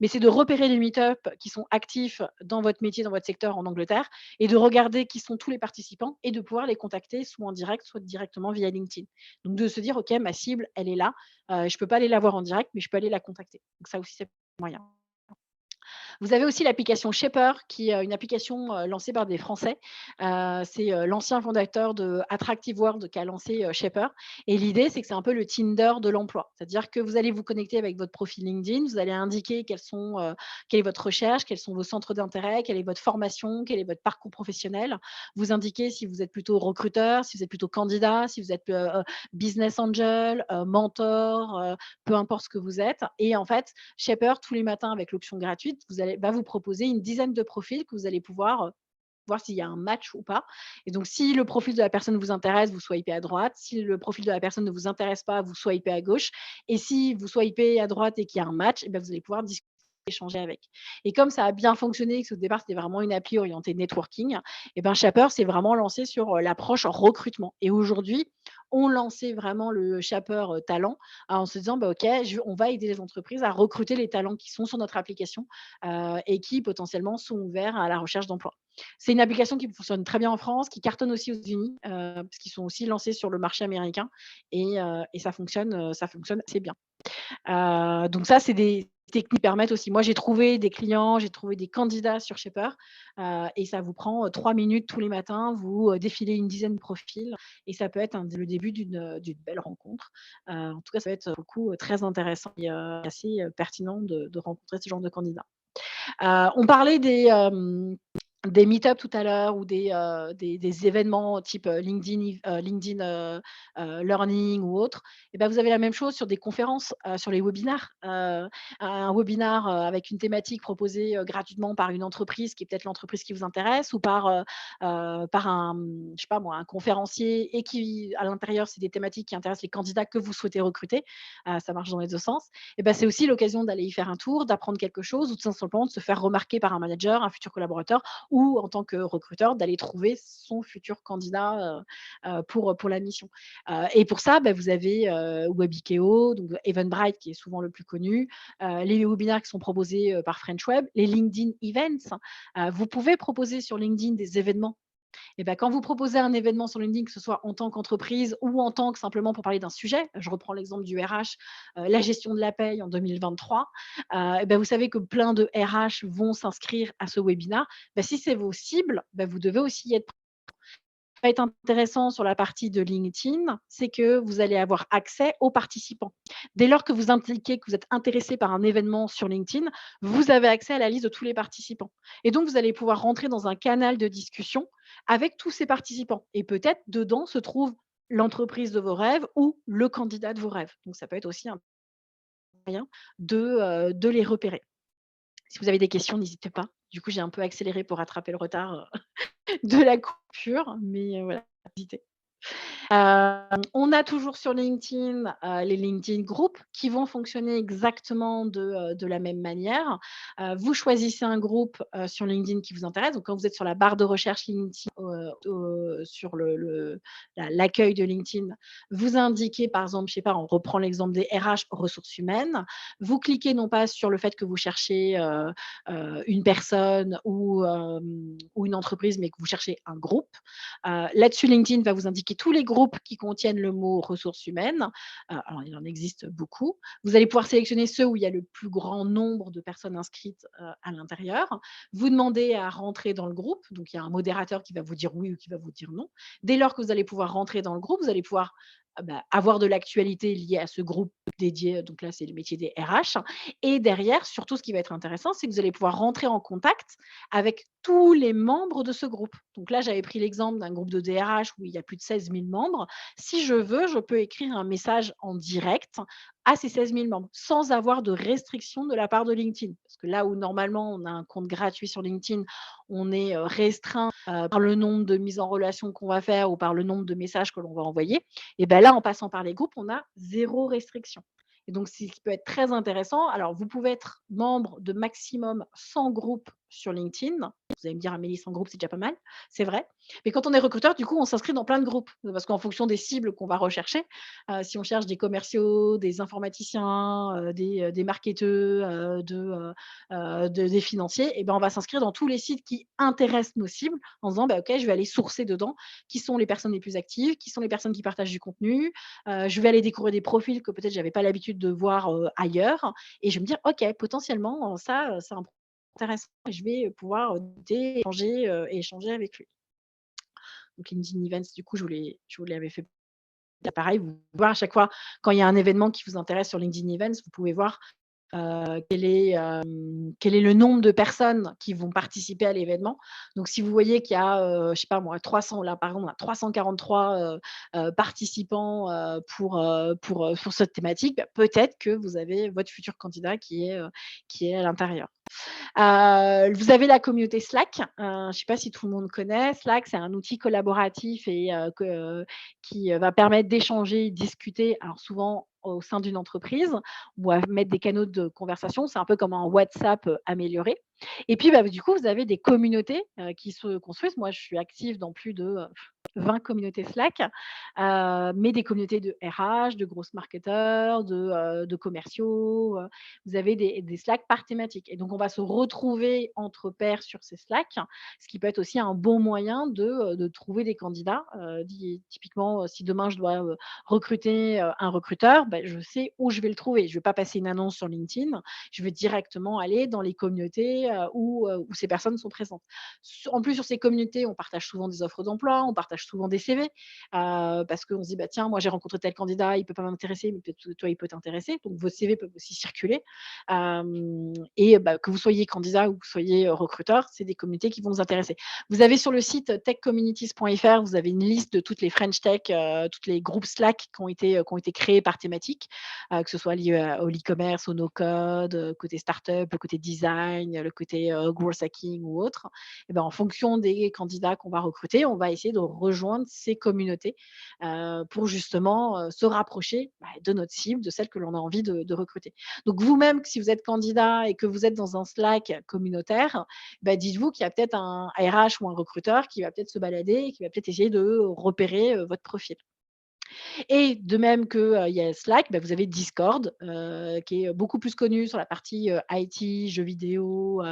mais c'est de repérer les meet-up qui sont actifs dans votre métier, dans votre secteur en Angleterre et de regarder qui sont tous les participants et de pouvoir les contacter soit en direct, soit directement via LinkedIn. Donc de se dire: «OK, ma cible, elle est là, je peux pas aller la voir en direct, mais je peux aller la contacter». Donc ça aussi, c'est un moyen. Vous avez aussi l'application Shaper qui est une application, lancée par des Français. C'est, l'ancien fondateur de Attractive World qui a lancé, Shaper et l'idée, c'est que c'est un peu le Tinder de l'emploi. C'est-à-dire que vous allez vous connecter avec votre profil LinkedIn, vous allez indiquer quelle est votre recherche, quels sont vos centres d'intérêt, quelle est votre formation, quel est votre parcours professionnel. Vous indiquez si vous êtes plutôt recruteur, si vous êtes plutôt candidat, si vous êtes, business angel, mentor, peu importe ce que vous êtes et en fait, Shaper, tous les matins avec l'option gratuite, vous allez va vous proposer une dizaine de profils que vous allez pouvoir voir s'il y a un match ou pas. Et donc, si le profil de la personne vous intéresse, vous swipez à droite. Si le profil de la personne ne vous intéresse pas, vous swipez à gauche. Et si vous swipez à droite et qu'il y a un match, eh ben, vous allez pouvoir discuter, échanger avec. Et comme ça a bien fonctionné, que au départ, c'était vraiment une appli orientée networking, et ben Shapr s'est vraiment lancé sur l'approche recrutement. Et aujourd'hui, on lançait vraiment le Shapr talent en se disant, bah, OK, on va aider les entreprises à recruter les talents qui sont sur notre application et qui potentiellement sont ouverts à la recherche d'emploi. C'est une application qui fonctionne très bien en France, qui cartonne aussi aux États-Unis, parce qu'ils sont aussi lancés sur le marché américain et ça fonctionne assez bien. Donc ça, c'est des techniques qui permettent aussi. Moi, j'ai trouvé des clients, j'ai trouvé des candidats sur Shapr et ça vous prend 3 minutes tous les matins. Vous défilez une dizaine de profils et ça peut être le début d'une belle rencontre. En tout cas, ça va être beaucoup très intéressant et assez pertinent de rencontrer ce genre de candidats. On parlait des meet-up tout à l'heure ou des événements type LinkedIn Learning ou autre. Et ben, vous avez la même chose sur des conférences, sur les webinars. Un webinar avec une thématique proposée gratuitement par une entreprise qui est peut-être l'entreprise qui vous intéresse ou par un, je sais pas moi, un conférencier et qui, à l'intérieur, c'est des thématiques qui intéressent les candidats que vous souhaitez recruter. Ça marche dans les deux sens. Et ben, c'est aussi l'occasion d'aller y faire un tour, d'apprendre quelque chose ou tout simplement de se faire remarquer par un manager, un futur collaborateur ou en tant que recruteur, d'aller trouver son futur candidat pour la mission. Et pour ça, bah, vous avez Webikeo, donc Eventbrite qui est souvent le plus connu, les webinaires qui sont proposés par French Web, les LinkedIn Events. Vous pouvez proposer sur LinkedIn des événements. Et ben, quand vous proposez un événement sur LinkedIn, que ce soit en tant qu'entreprise ou en tant que simplement pour parler d'un sujet, je reprends l'exemple du RH, la gestion de la paye en 2023, et ben, vous savez que plein de RH vont s'inscrire à ce webinaire. Ben, si c'est vos cibles, ben, vous devez aussi y être. Ce qui va être intéressant sur la partie de LinkedIn, c'est que vous allez avoir accès aux participants. Dès lors que vous indiquez que vous êtes intéressé par un événement sur LinkedIn, vous avez accès à la liste de tous les participants. Et donc, vous allez pouvoir rentrer dans un canal de discussion avec tous ces participants. Et peut-être dedans se trouve l'entreprise de vos rêves ou le candidat de vos rêves. Donc, ça peut être aussi un moyen de les repérer. Si vous avez des questions, n'hésitez pas. Du coup, j'ai un peu accéléré pour rattraper le retard de la coupure, mais voilà, n'hésitez. On a toujours sur LinkedIn les LinkedIn Groups qui vont fonctionner exactement de la même manière. Vous choisissez un groupe sur LinkedIn qui vous intéresse. Donc, quand vous êtes sur la barre de recherche LinkedIn, sur l'accueil de LinkedIn, vous indiquez, par exemple, je sais pas, on reprend l'exemple des RH, ressources humaines. Vous cliquez non pas sur le fait que vous cherchez une personne ou une entreprise, mais que vous cherchez un groupe. Là-dessus, LinkedIn va vous indiquer tous les groupes qui contiennent le mot ressources humaines. Alors, il en existe beaucoup. Vous allez pouvoir sélectionner ceux où il y a le plus grand nombre de personnes inscrites à l'intérieur. Vous demandez à rentrer dans le groupe. Donc, il y a un modérateur qui va vous dire oui ou qui va vous dire non. Dès lors que vous allez pouvoir rentrer dans le groupe, vous allez pouvoir avoir de l'actualité liée à ce groupe dédié. Donc là, c'est le métier des RH. Et derrière, surtout, ce qui va être intéressant, c'est que vous allez pouvoir rentrer en contact avec tous les membres de ce groupe. Donc là, j'avais pris l'exemple d'un groupe de DRH où il y a plus de 16 000 membres. Si je veux, je peux écrire un message en direct à ces 16 000 membres sans avoir de restriction de la part de LinkedIn. Parce que là où normalement, on a un compte gratuit sur LinkedIn, on est restreint par le nombre de mises en relation qu'on va faire ou par le nombre de messages que l'on va envoyer. Et bien là, en passant par les groupes, on a 0 restriction. Et donc, c'est ce qui peut être très intéressant. Alors, vous pouvez être membre de maximum 100 groupes sur LinkedIn. Vous allez me dire, Amélie, 100 groupes, c'est déjà pas mal. C'est vrai. Mais quand on est recruteur, du coup, on s'inscrit dans plein de groupes. Parce qu'en fonction des cibles qu'on va rechercher, si on cherche des commerciaux, des informaticiens, des marketeurs, des financiers, et ben, on va s'inscrire dans tous les sites qui intéressent nos cibles en disant, OK, je vais aller sourcer dedans qui sont les personnes les plus actives, qui sont les personnes qui partagent du contenu. Je vais aller découvrir des profils que peut-être je n'avais pas l'habitude de voir ailleurs. Et je vais me dire, OK, potentiellement, ça, c'est intéressant. Je vais pouvoir échanger avec lui. Donc, LinkedIn Events, du coup, je vous l'avais fait. Pareil, vous pouvez voir à chaque fois, quand il y a un événement qui vous intéresse sur LinkedIn Events, vous pouvez voir quel est le nombre de personnes qui vont participer à l'événement. Donc, si vous voyez qu'il y a, je sais pas moi, 300, là, par exemple, on a 343 participants pour cette thématique, peut-être que vous avez votre futur candidat qui est à l'intérieur. Vous avez la communauté Slack. Je ne sais pas si tout le monde connaît. Slack, c'est un outil collaboratif et qui va permettre d'échanger, discuter, alors souvent au sein d'une entreprise ou à mettre des canaux de conversation. C'est un peu comme un WhatsApp amélioré. Et puis, du coup, vous avez des communautés qui se construisent. Moi, je suis active dans plus de 20 communautés Slack, mais des communautés de RH, de grosses marketeurs, de commerciaux. Vous avez des Slack par thématique. Et donc, on va se retrouver entre pairs sur ces Slack, ce qui peut être aussi un bon moyen de trouver des candidats. Typiquement, si demain, je dois recruter un recruteur, je sais où je vais le trouver. Je ne vais pas passer une annonce sur LinkedIn. Je vais directement aller dans les communautés où ces personnes sont présentes. En plus, sur ces communautés, on partage souvent des offres d'emploi, on partage souvent des CV, parce qu'on se dit, tiens, moi j'ai rencontré tel candidat, il ne peut pas m'intéresser, mais peut-être toi, il peut t'intéresser. Donc, vos CV peuvent aussi circuler. Que vous soyez candidat ou que vous soyez recruteur, c'est des communautés qui vont vous intéresser. Vous avez sur le site techcommunities.fr, vous avez une liste de toutes les French Tech, toutes les groupes Slack qui ont été créés par thématique, que ce soit lié au e-commerce, au no-code, côté startup, le côté design, le côté growth hacking ou autre. En fonction des candidats qu'on va recruter, on va essayer de rejoindre ces communautés pour justement se rapprocher de notre cible, de celle que l'on a envie de recruter. Donc vous-même, si vous êtes candidat et que vous êtes dans un Slack communautaire, dites-vous qu'il y a peut-être un RH ou un recruteur qui va peut-être se balader et qui va peut-être essayer de repérer votre profil. Et de même qu'il y a Slack, vous avez Discord, qui est beaucoup plus connu sur la partie IT, jeux vidéo,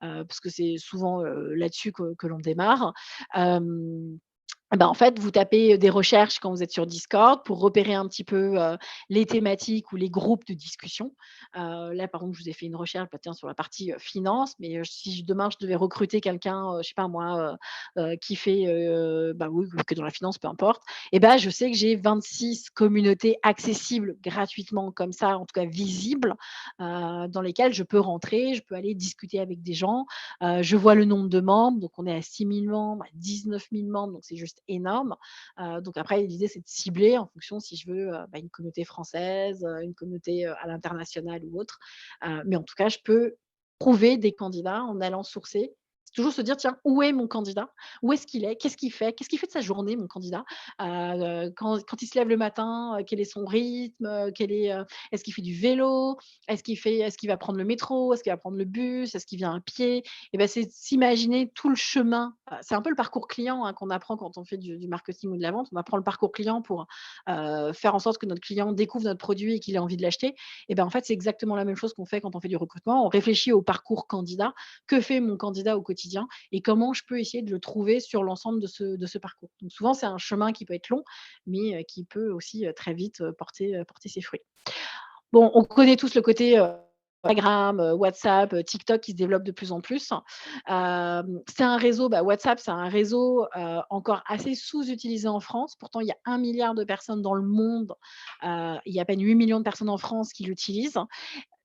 parce que c'est souvent là-dessus que l'on démarre. En fait, vous tapez des recherches quand vous êtes sur Discord pour repérer un petit peu les thématiques ou les groupes de discussion. Là, par exemple, je vous ai fait une recherche sur la partie finance, mais si demain je devais recruter quelqu'un, je ne sais pas moi, qui fait, oui, que dans la finance, peu importe, je sais que j'ai 26 communautés accessibles gratuitement comme ça, en tout cas visibles, dans lesquelles je peux rentrer, je peux aller discuter avec des gens. Je vois le nombre de membres, donc on est à 6 000 membres, à 19 000 membres, donc c'est juste énorme. Donc après, l'idée, c'est de cibler en fonction si je veux une communauté française, une communauté à l'international ou autre. Mais en tout cas, je peux trouver des candidats en allant sourcer. C'est toujours se dire, tiens, où est mon candidat? Où est-ce qu'il est? Qu'est-ce qu'il fait? Qu'est-ce qu'il fait de sa journée, mon candidat? Quand il se lève le matin, quel est son rythme? Est-ce qu'il fait du vélo? Est-ce qu'il va prendre le métro? Est-ce qu'il va prendre le bus? Est-ce qu'il vient à pied? C'est s'imaginer tout le chemin. C'est un peu le parcours client qu'on apprend quand on fait du marketing ou de la vente. On apprend le parcours client pour faire en sorte que notre client découvre notre produit et qu'il ait envie de l'acheter. En fait, c'est exactement la même chose qu'on fait quand on fait du recrutement. On réfléchit au parcours candidat. Que fait mon candidat au quotidien et comment je peux essayer de le trouver sur l'ensemble de ce parcours. Donc souvent, c'est un chemin qui peut être long, mais qui peut aussi très vite porter ses fruits. Bon, on connaît tous le côté Instagram, WhatsApp, TikTok qui se développe de plus en plus. C'est un réseau, WhatsApp, c'est un réseau encore assez sous-utilisé en France. Pourtant, il y a 1 milliard de personnes dans le monde. Il y a à peine 8 millions de personnes en France qui l'utilisent.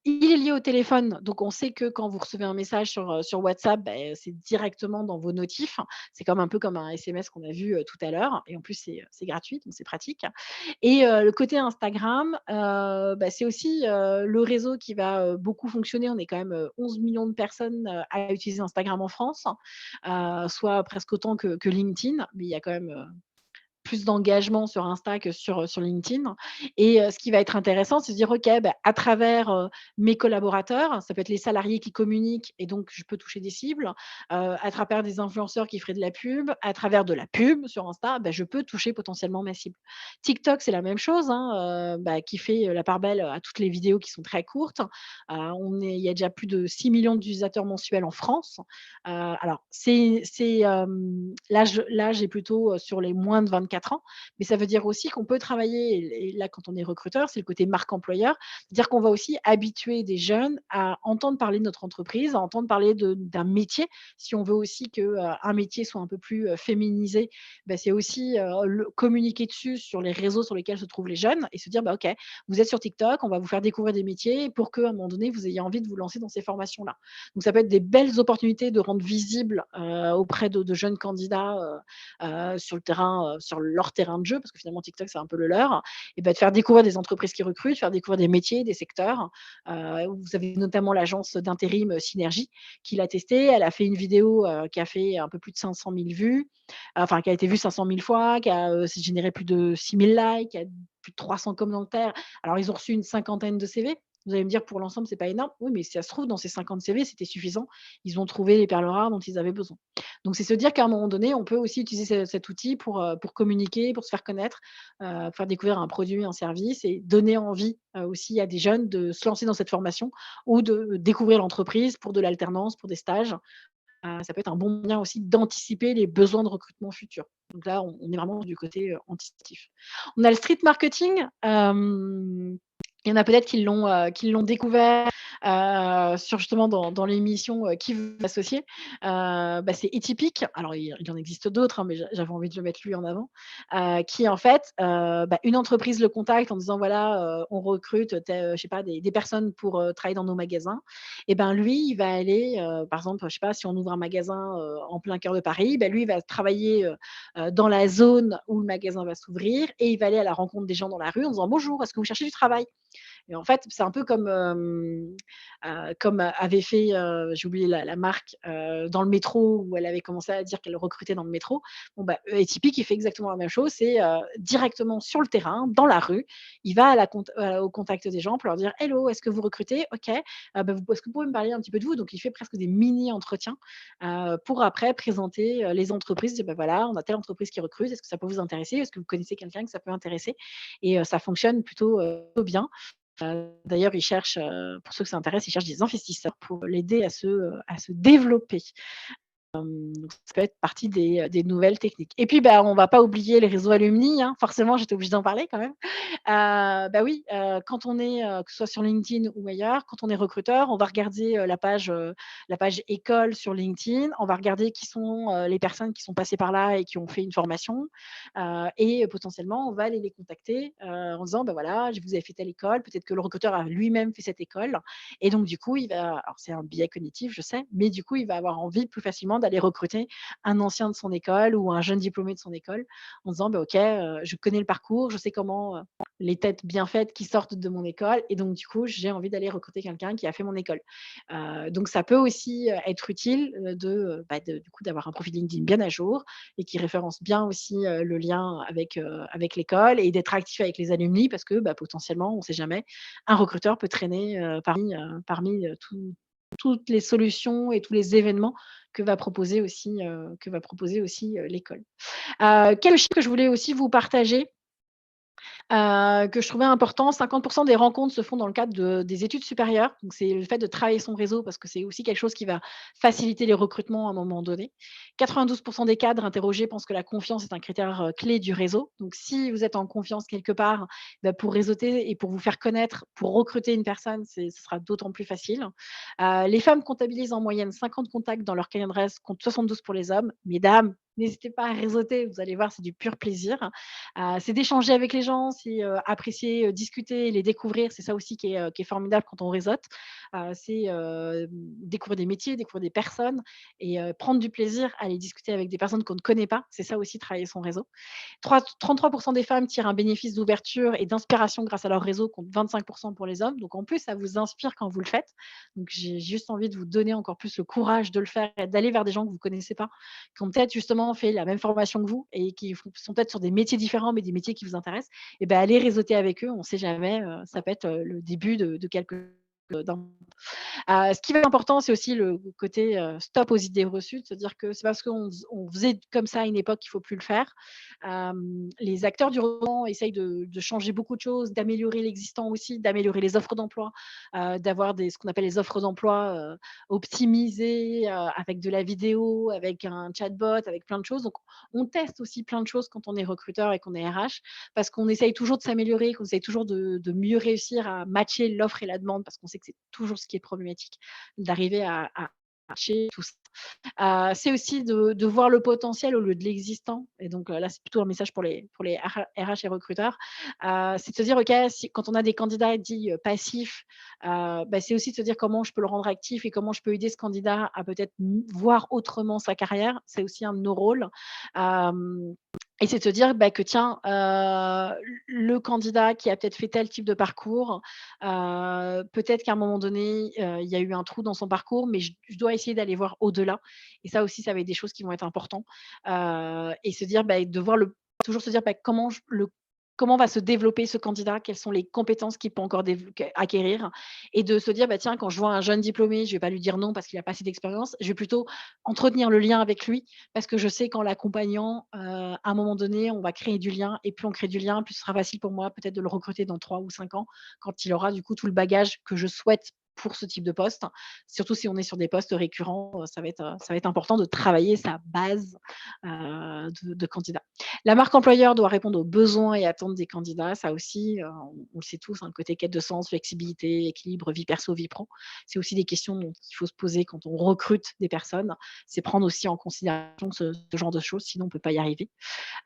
Il est lié au téléphone, donc on sait que quand vous recevez un message sur WhatsApp, c'est directement dans vos notifs. C'est un peu comme un SMS qu'on a vu tout à l'heure et en plus c'est gratuit, donc c'est pratique. Et le côté Instagram, c'est aussi le réseau qui va beaucoup fonctionner. On est quand même 11 millions de personnes à utiliser Instagram en France, soit presque autant que LinkedIn, mais il y a quand même plus d'engagement sur Insta que sur LinkedIn. Et ce qui va être intéressant, c'est de dire, OK, à travers mes collaborateurs, ça peut être les salariés qui communiquent et donc je peux toucher des cibles, à travers des influenceurs qui feraient de la pub, à travers de la pub sur Insta, je peux toucher potentiellement ma cible. TikTok, c'est la même chose, qui fait la part belle à toutes les vidéos qui sont très courtes. Il y a déjà plus de 6 millions d'utilisateurs mensuels en France. Alors, l'âge est plutôt sur les moins de 24 ans, mais ça veut dire aussi qu'on peut travailler, et là, quand on est recruteur, c'est le côté marque employeur, c'est-à-dire qu'on va aussi habituer des jeunes à entendre parler de notre entreprise, à entendre parler d'un métier. Si on veut aussi qu'un métier soit un peu plus féminisé, c'est aussi communiquer dessus sur les réseaux sur lesquels se trouvent les jeunes et se dire, OK, vous êtes sur TikTok, on va vous faire découvrir des métiers pour qu'à un moment donné, vous ayez envie de vous lancer dans ces formations-là. Donc, ça peut être des belles opportunités de rendre visible auprès de jeunes candidats sur le terrain, sur sur leur terrain de jeu, parce que finalement TikTok c'est un peu le leur, et de faire découvrir des entreprises qui recrutent, faire découvrir des métiers, des secteurs. Vous avez notamment l'agence d'intérim Synergie qui l'a testé. Elle a fait une vidéo qui a fait un peu plus de 500 000 vues, enfin qui a été vue 500 000 fois, qui a généré plus de 6 000 likes, qui a plus de 300 commentaires. Alors ils ont reçu une cinquantaine de CV. Vous allez me dire, pour l'ensemble, c'est pas énorme. Oui, mais si ça se trouve, dans ces 50 CV, c'était suffisant. Ils ont trouvé les perles rares dont ils avaient besoin. Donc, c'est se dire qu'à un moment donné, on peut aussi utiliser cet outil pour communiquer, pour se faire connaître, faire découvrir un produit, un service et donner envie aussi à des jeunes de se lancer dans cette formation ou de découvrir l'entreprise pour de l'alternance, pour des stages. Ça peut être un bon moyen aussi d'anticiper les besoins de recrutement futurs. Donc là, on est vraiment du côté anticipatif. On a le street marketing. Il y en a peut-être qui l'ont découvert sur justement dans l'émission Qui veut s'associer. C'est Atypique. Alors, il en existe d'autres, mais j'avais envie de le mettre lui en avant. Qui, en fait, une entreprise le contacte en disant, voilà, on recrute je sais pas, des personnes pour travailler dans nos magasins. Et ben lui, il va aller, par exemple, je sais pas, si on ouvre un magasin en plein cœur de Paris, lui, il va travailler dans la zone où le magasin va s'ouvrir et il va aller à la rencontre des gens dans la rue en disant, bonjour, est-ce que vous cherchez du travail? Et en fait, c'est un peu comme avait fait, j'ai oublié la marque, dans le métro, où elle avait commencé à dire qu'elle recrutait dans le métro. Atypique, il fait exactement la même chose. C'est directement sur le terrain, dans la rue. Il va au contact des gens pour leur dire: «Hello, est-ce que vous recrutez? OK. Est-ce que vous pouvez me parler un petit peu de vous?» Donc il fait presque des mini entretiens pour après présenter les entreprises. Dire: voilà, on a telle entreprise qui recrute. Est-ce que ça peut vous intéresser? Est-ce que vous connaissez quelqu'un que ça peut intéresser? Et ça fonctionne plutôt bien. D'ailleurs, ils cherchent, pour ceux que ça intéresse, ils cherchent des investisseurs pour l'aider à se développer. Donc ça peut être partie des nouvelles techniques. Et puis, on va pas oublier les réseaux alumni, hein. Forcément, j'étais obligée d'en parler quand même. Oui, quand on est, que ce soit sur LinkedIn ou ailleurs, quand on est recruteur, on va regarder la page école sur LinkedIn. On va regarder qui sont les personnes qui sont passées par là et qui ont fait une formation. Et potentiellement, on va aller les contacter en disant, voilà, vous avez fait telle école. Peut-être que le recruteur a lui-même fait cette école. Et donc, du coup, alors c'est un biais cognitif, je sais, mais du coup, il va avoir envie plus facilement d'aller recruter un ancien de son école ou un jeune diplômé de son école en disant, OK, je connais le parcours, je sais comment les têtes bien faites qui sortent de mon école et donc du coup, j'ai envie d'aller recruter quelqu'un qui a fait mon école. Donc ça peut aussi être utile du coup d'avoir un profil LinkedIn bien à jour et qui référence bien aussi le lien avec l'école et d'être actif avec les alumni parce que potentiellement, on ne sait jamais, un recruteur peut traîner parmi toutes les solutions et tous les événements que va proposer aussi l'école. Quel chiffre que je voulais aussi vous partager, que je trouvais important, 50% des rencontres se font dans le cadre des études supérieures. Donc, c'est le fait de travailler son réseau parce que c'est aussi quelque chose qui va faciliter les recrutements à un moment donné. 92% des cadres interrogés pensent que la confiance est un critère clé du réseau. Donc, si vous êtes en confiance quelque part, pour réseauter et pour vous faire connaître, pour recruter une personne, ce sera d'autant plus facile. Les femmes comptabilisent en moyenne 50 contacts dans leur carnet d'adresse, contre 72 pour les hommes. Mesdames, n'hésitez pas à réseauter, vous allez voir, c'est du pur plaisir. C'est d'échanger avec les gens, c'est apprécier, discuter, les découvrir. C'est ça aussi qui est formidable quand on réseaute. C'est découvrir des métiers, découvrir des personnes et prendre du plaisir à aller discuter avec des personnes qu'on ne connaît pas. C'est ça aussi, travailler son réseau. 33% des femmes tirent un bénéfice d'ouverture et d'inspiration grâce à leur réseau, contre 25% pour les hommes. Donc en plus, ça vous inspire quand vous le faites. Donc j'ai juste envie de vous donner encore plus le courage de le faire et d'aller vers des gens que vous ne connaissez pas, qui ont peut-être justement fait la même formation que vous et qui sont peut-être sur des métiers différents, mais des métiers qui vous intéressent. Et allez réseauter avec eux. On ne sait jamais, ça peut être le début de quelque ce qui va être important, c'est aussi le côté stop aux idées reçues, de se dire que c'est parce qu'on faisait comme ça à une époque qu'il ne faut plus le faire. Les acteurs du roman essayent de changer beaucoup de choses, d'améliorer l'existant aussi, d'améliorer les offres d'emploi, d'avoir ce qu'on appelle les offres d'emploi optimisées avec de la vidéo, avec un chatbot, avec plein de choses. Donc, on teste aussi plein de choses quand on est recruteur et qu'on est RH, parce qu'on essaye toujours de s'améliorer, qu'on essaye toujours de mieux réussir à matcher l'offre et la demande, parce qu'on sait que c'est toujours ce qui est problématique, d'arriver à matcher tout ça. C'est aussi de voir le potentiel au lieu de l'existant. Et donc là, c'est plutôt un message pour les RH et recruteurs. C'est de se dire, OK, quand on a des candidats dits passifs, c'est aussi de se dire comment je peux le rendre actif et comment je peux aider ce candidat à peut-être voir autrement sa carrière. C'est aussi un de nos rôles. Et c'est de se dire que tiens, le candidat qui a peut-être fait tel type de parcours, peut-être qu'à un moment donné, il y a eu un trou dans son parcours, mais je dois essayer d'aller voir au-delà. Et ça aussi, ça va être des choses qui vont être importantes. Et se dire, de voir toujours se dire comment va se développer ce candidat, quelles sont les compétences qu'il peut encore acquérir, et de se dire, tiens, quand je vois un jeune diplômé, je ne vais pas lui dire non parce qu'il n'a pas assez d'expérience, je vais plutôt entretenir le lien avec lui parce que je sais qu'en l'accompagnant, à un moment donné, on va créer du lien, et plus on crée du lien, plus ce sera facile pour moi peut-être de le recruter dans 3 ou 5 ans quand il aura du coup tout le bagage que je souhaite pour ce type de poste. Surtout si on est sur des postes récurrents, ça va être important de travailler sa base de candidats. La marque employeur doit répondre aux besoins et attentes des candidats. Ça aussi, on le sait tous, le côté quête de sens, flexibilité, équilibre, vie perso, vie pro. C'est aussi des questions dont il faut se poser quand on recrute des personnes. C'est prendre aussi en considération ce genre de choses, sinon on ne peut pas y arriver.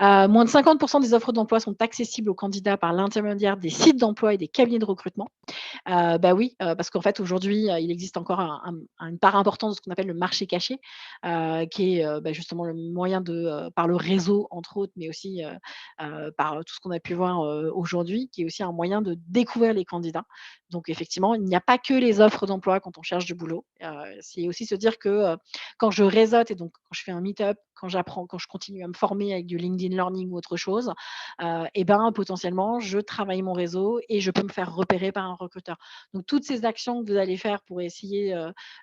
Moins de 50% des offres d'emploi sont accessibles aux candidats par l'intermédiaire des sites d'emploi et des cabinets de recrutement. Oui, parce qu'en fait, aujourd'hui, il existe encore une part importante de ce qu'on appelle le marché caché, qui est justement le moyen par le réseau, entre autres, mais aussi par tout ce qu'on a pu voir aujourd'hui, qui est aussi un moyen de découvrir les candidats. Donc, effectivement, il n'y a pas que les offres d'emploi quand on cherche du boulot. C'est aussi se dire que quand je réseaute, et donc quand je fais un meet-up, quand j'apprends, quand je continue à me former avec du LinkedIn Learning ou autre chose, potentiellement, je travaille mon réseau et je peux me faire repérer par un recruteur. Donc, toutes ces actions que vous allez faire pour essayer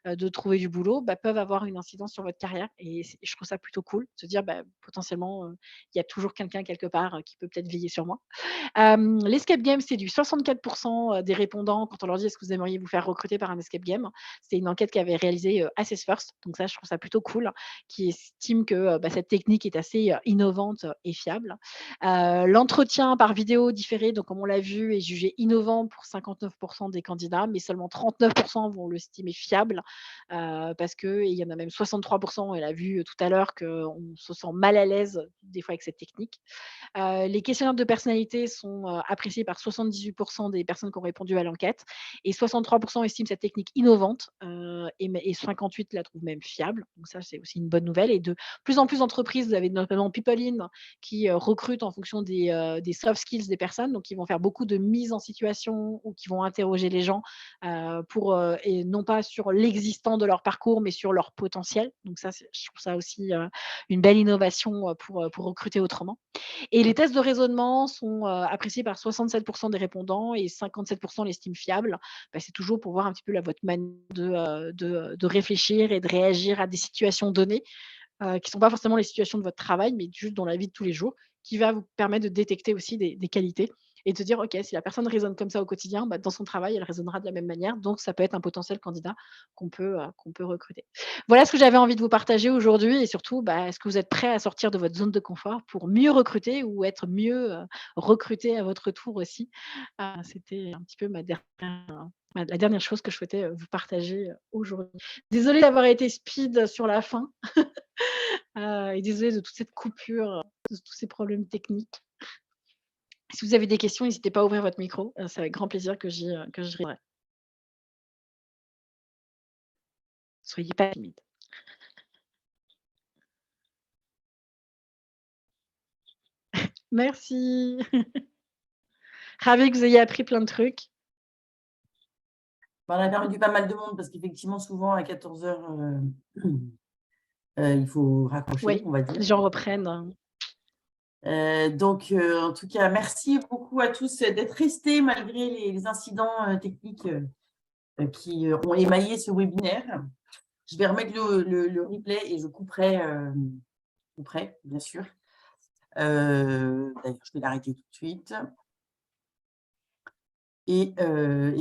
de trouver du boulot peuvent avoir une incidence sur votre carrière. Et je trouve ça plutôt cool de se dire potentiellement, il y a toujours quelqu'un quelque part qui peut peut-être veiller sur moi. L'escape game, c'est du 64% des répondants quand on leur dit est-ce que vous aimeriez vous faire recruter par un escape game. C'est une enquête qu'avait réalisée Assess First. Donc ça, je trouve ça plutôt cool, qui estime que cette technique est assez innovante et fiable. L'entretien par vidéo différé, donc comme on l'a vu, est jugé innovant pour 59% des candidats, mais seulement 39% vont l'estimer fiable parce qu'il y en a même 63%, elle a vu tout à l'heure qu'on se sent mal à l'aise des fois avec cette technique. Les questionnaires de personnalité sont appréciés par 78% des personnes qui ont répondu à l'enquête, et 63% estiment cette technique innovante et 58% la trouvent même fiable. Donc ça, c'est aussi une bonne nouvelle. Et de plus en plus d'entreprises, vous avez notamment PeopleIn qui recrutent en fonction des soft skills des personnes, donc ils vont faire beaucoup de mise en situation ou qui vont interroger les gens et non pas sur l'existant de leur parcours, mais sur leur potentiel. Donc ça, je trouve ça aussi une belle innovation pour recruter autrement. Et les tests de raisonnement sont appréciés par 67% des répondants et 57% l'estiment fiable. C'est toujours pour voir un petit peu votre manière de réfléchir et de réagir à des situations données qui ne sont pas forcément les situations de votre travail, mais juste dans la vie de tous les jours, qui va vous permettre de détecter aussi des qualités et de se dire, OK, si la personne raisonne comme ça au quotidien, dans son travail, elle raisonnera de la même manière. Donc, ça peut être un potentiel candidat qu'on peut recruter. Voilà ce que j'avais envie de vous partager aujourd'hui. Et surtout, est-ce que vous êtes prêts à sortir de votre zone de confort pour mieux recruter ou être mieux recruté à votre tour aussi? C'était un petit peu la dernière chose que je souhaitais vous partager aujourd'hui. Désolée d'avoir été speed sur la fin. Et désolée de toute cette coupure, de tous ces problèmes techniques. Si vous avez des questions, n'hésitez pas à ouvrir votre micro. C'est avec grand plaisir que je répondrai. Soyez pas timide. Merci. Ravie que vous ayez appris plein de trucs. On a perdu pas mal de monde parce qu'effectivement, souvent à 14h, il faut raccrocher, on va dire. Les gens reprennent. Donc, en tout cas, merci beaucoup à tous d'être restés malgré les incidents techniques qui ont émaillé ce webinaire. Je vais remettre le replay et je couperai, bien sûr. D'ailleurs, je vais l'arrêter tout de suite. Et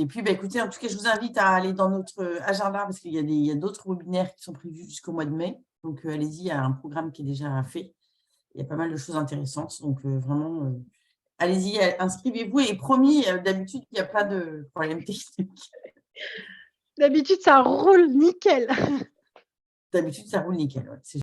puis, écoutez, en tout cas, je vous invite à aller dans notre agenda parce qu'il y a d'autres webinaires qui sont prévus jusqu'au mois de mai. Donc, allez-y, il y a un programme qui est déjà fait. Il y a pas mal de choses intéressantes. Donc, vraiment, allez-y, inscrivez-vous. Et promis, d'habitude, il n'y a pas de problème technique. D'habitude, ça roule nickel. D'habitude, ça roule nickel. Ouais.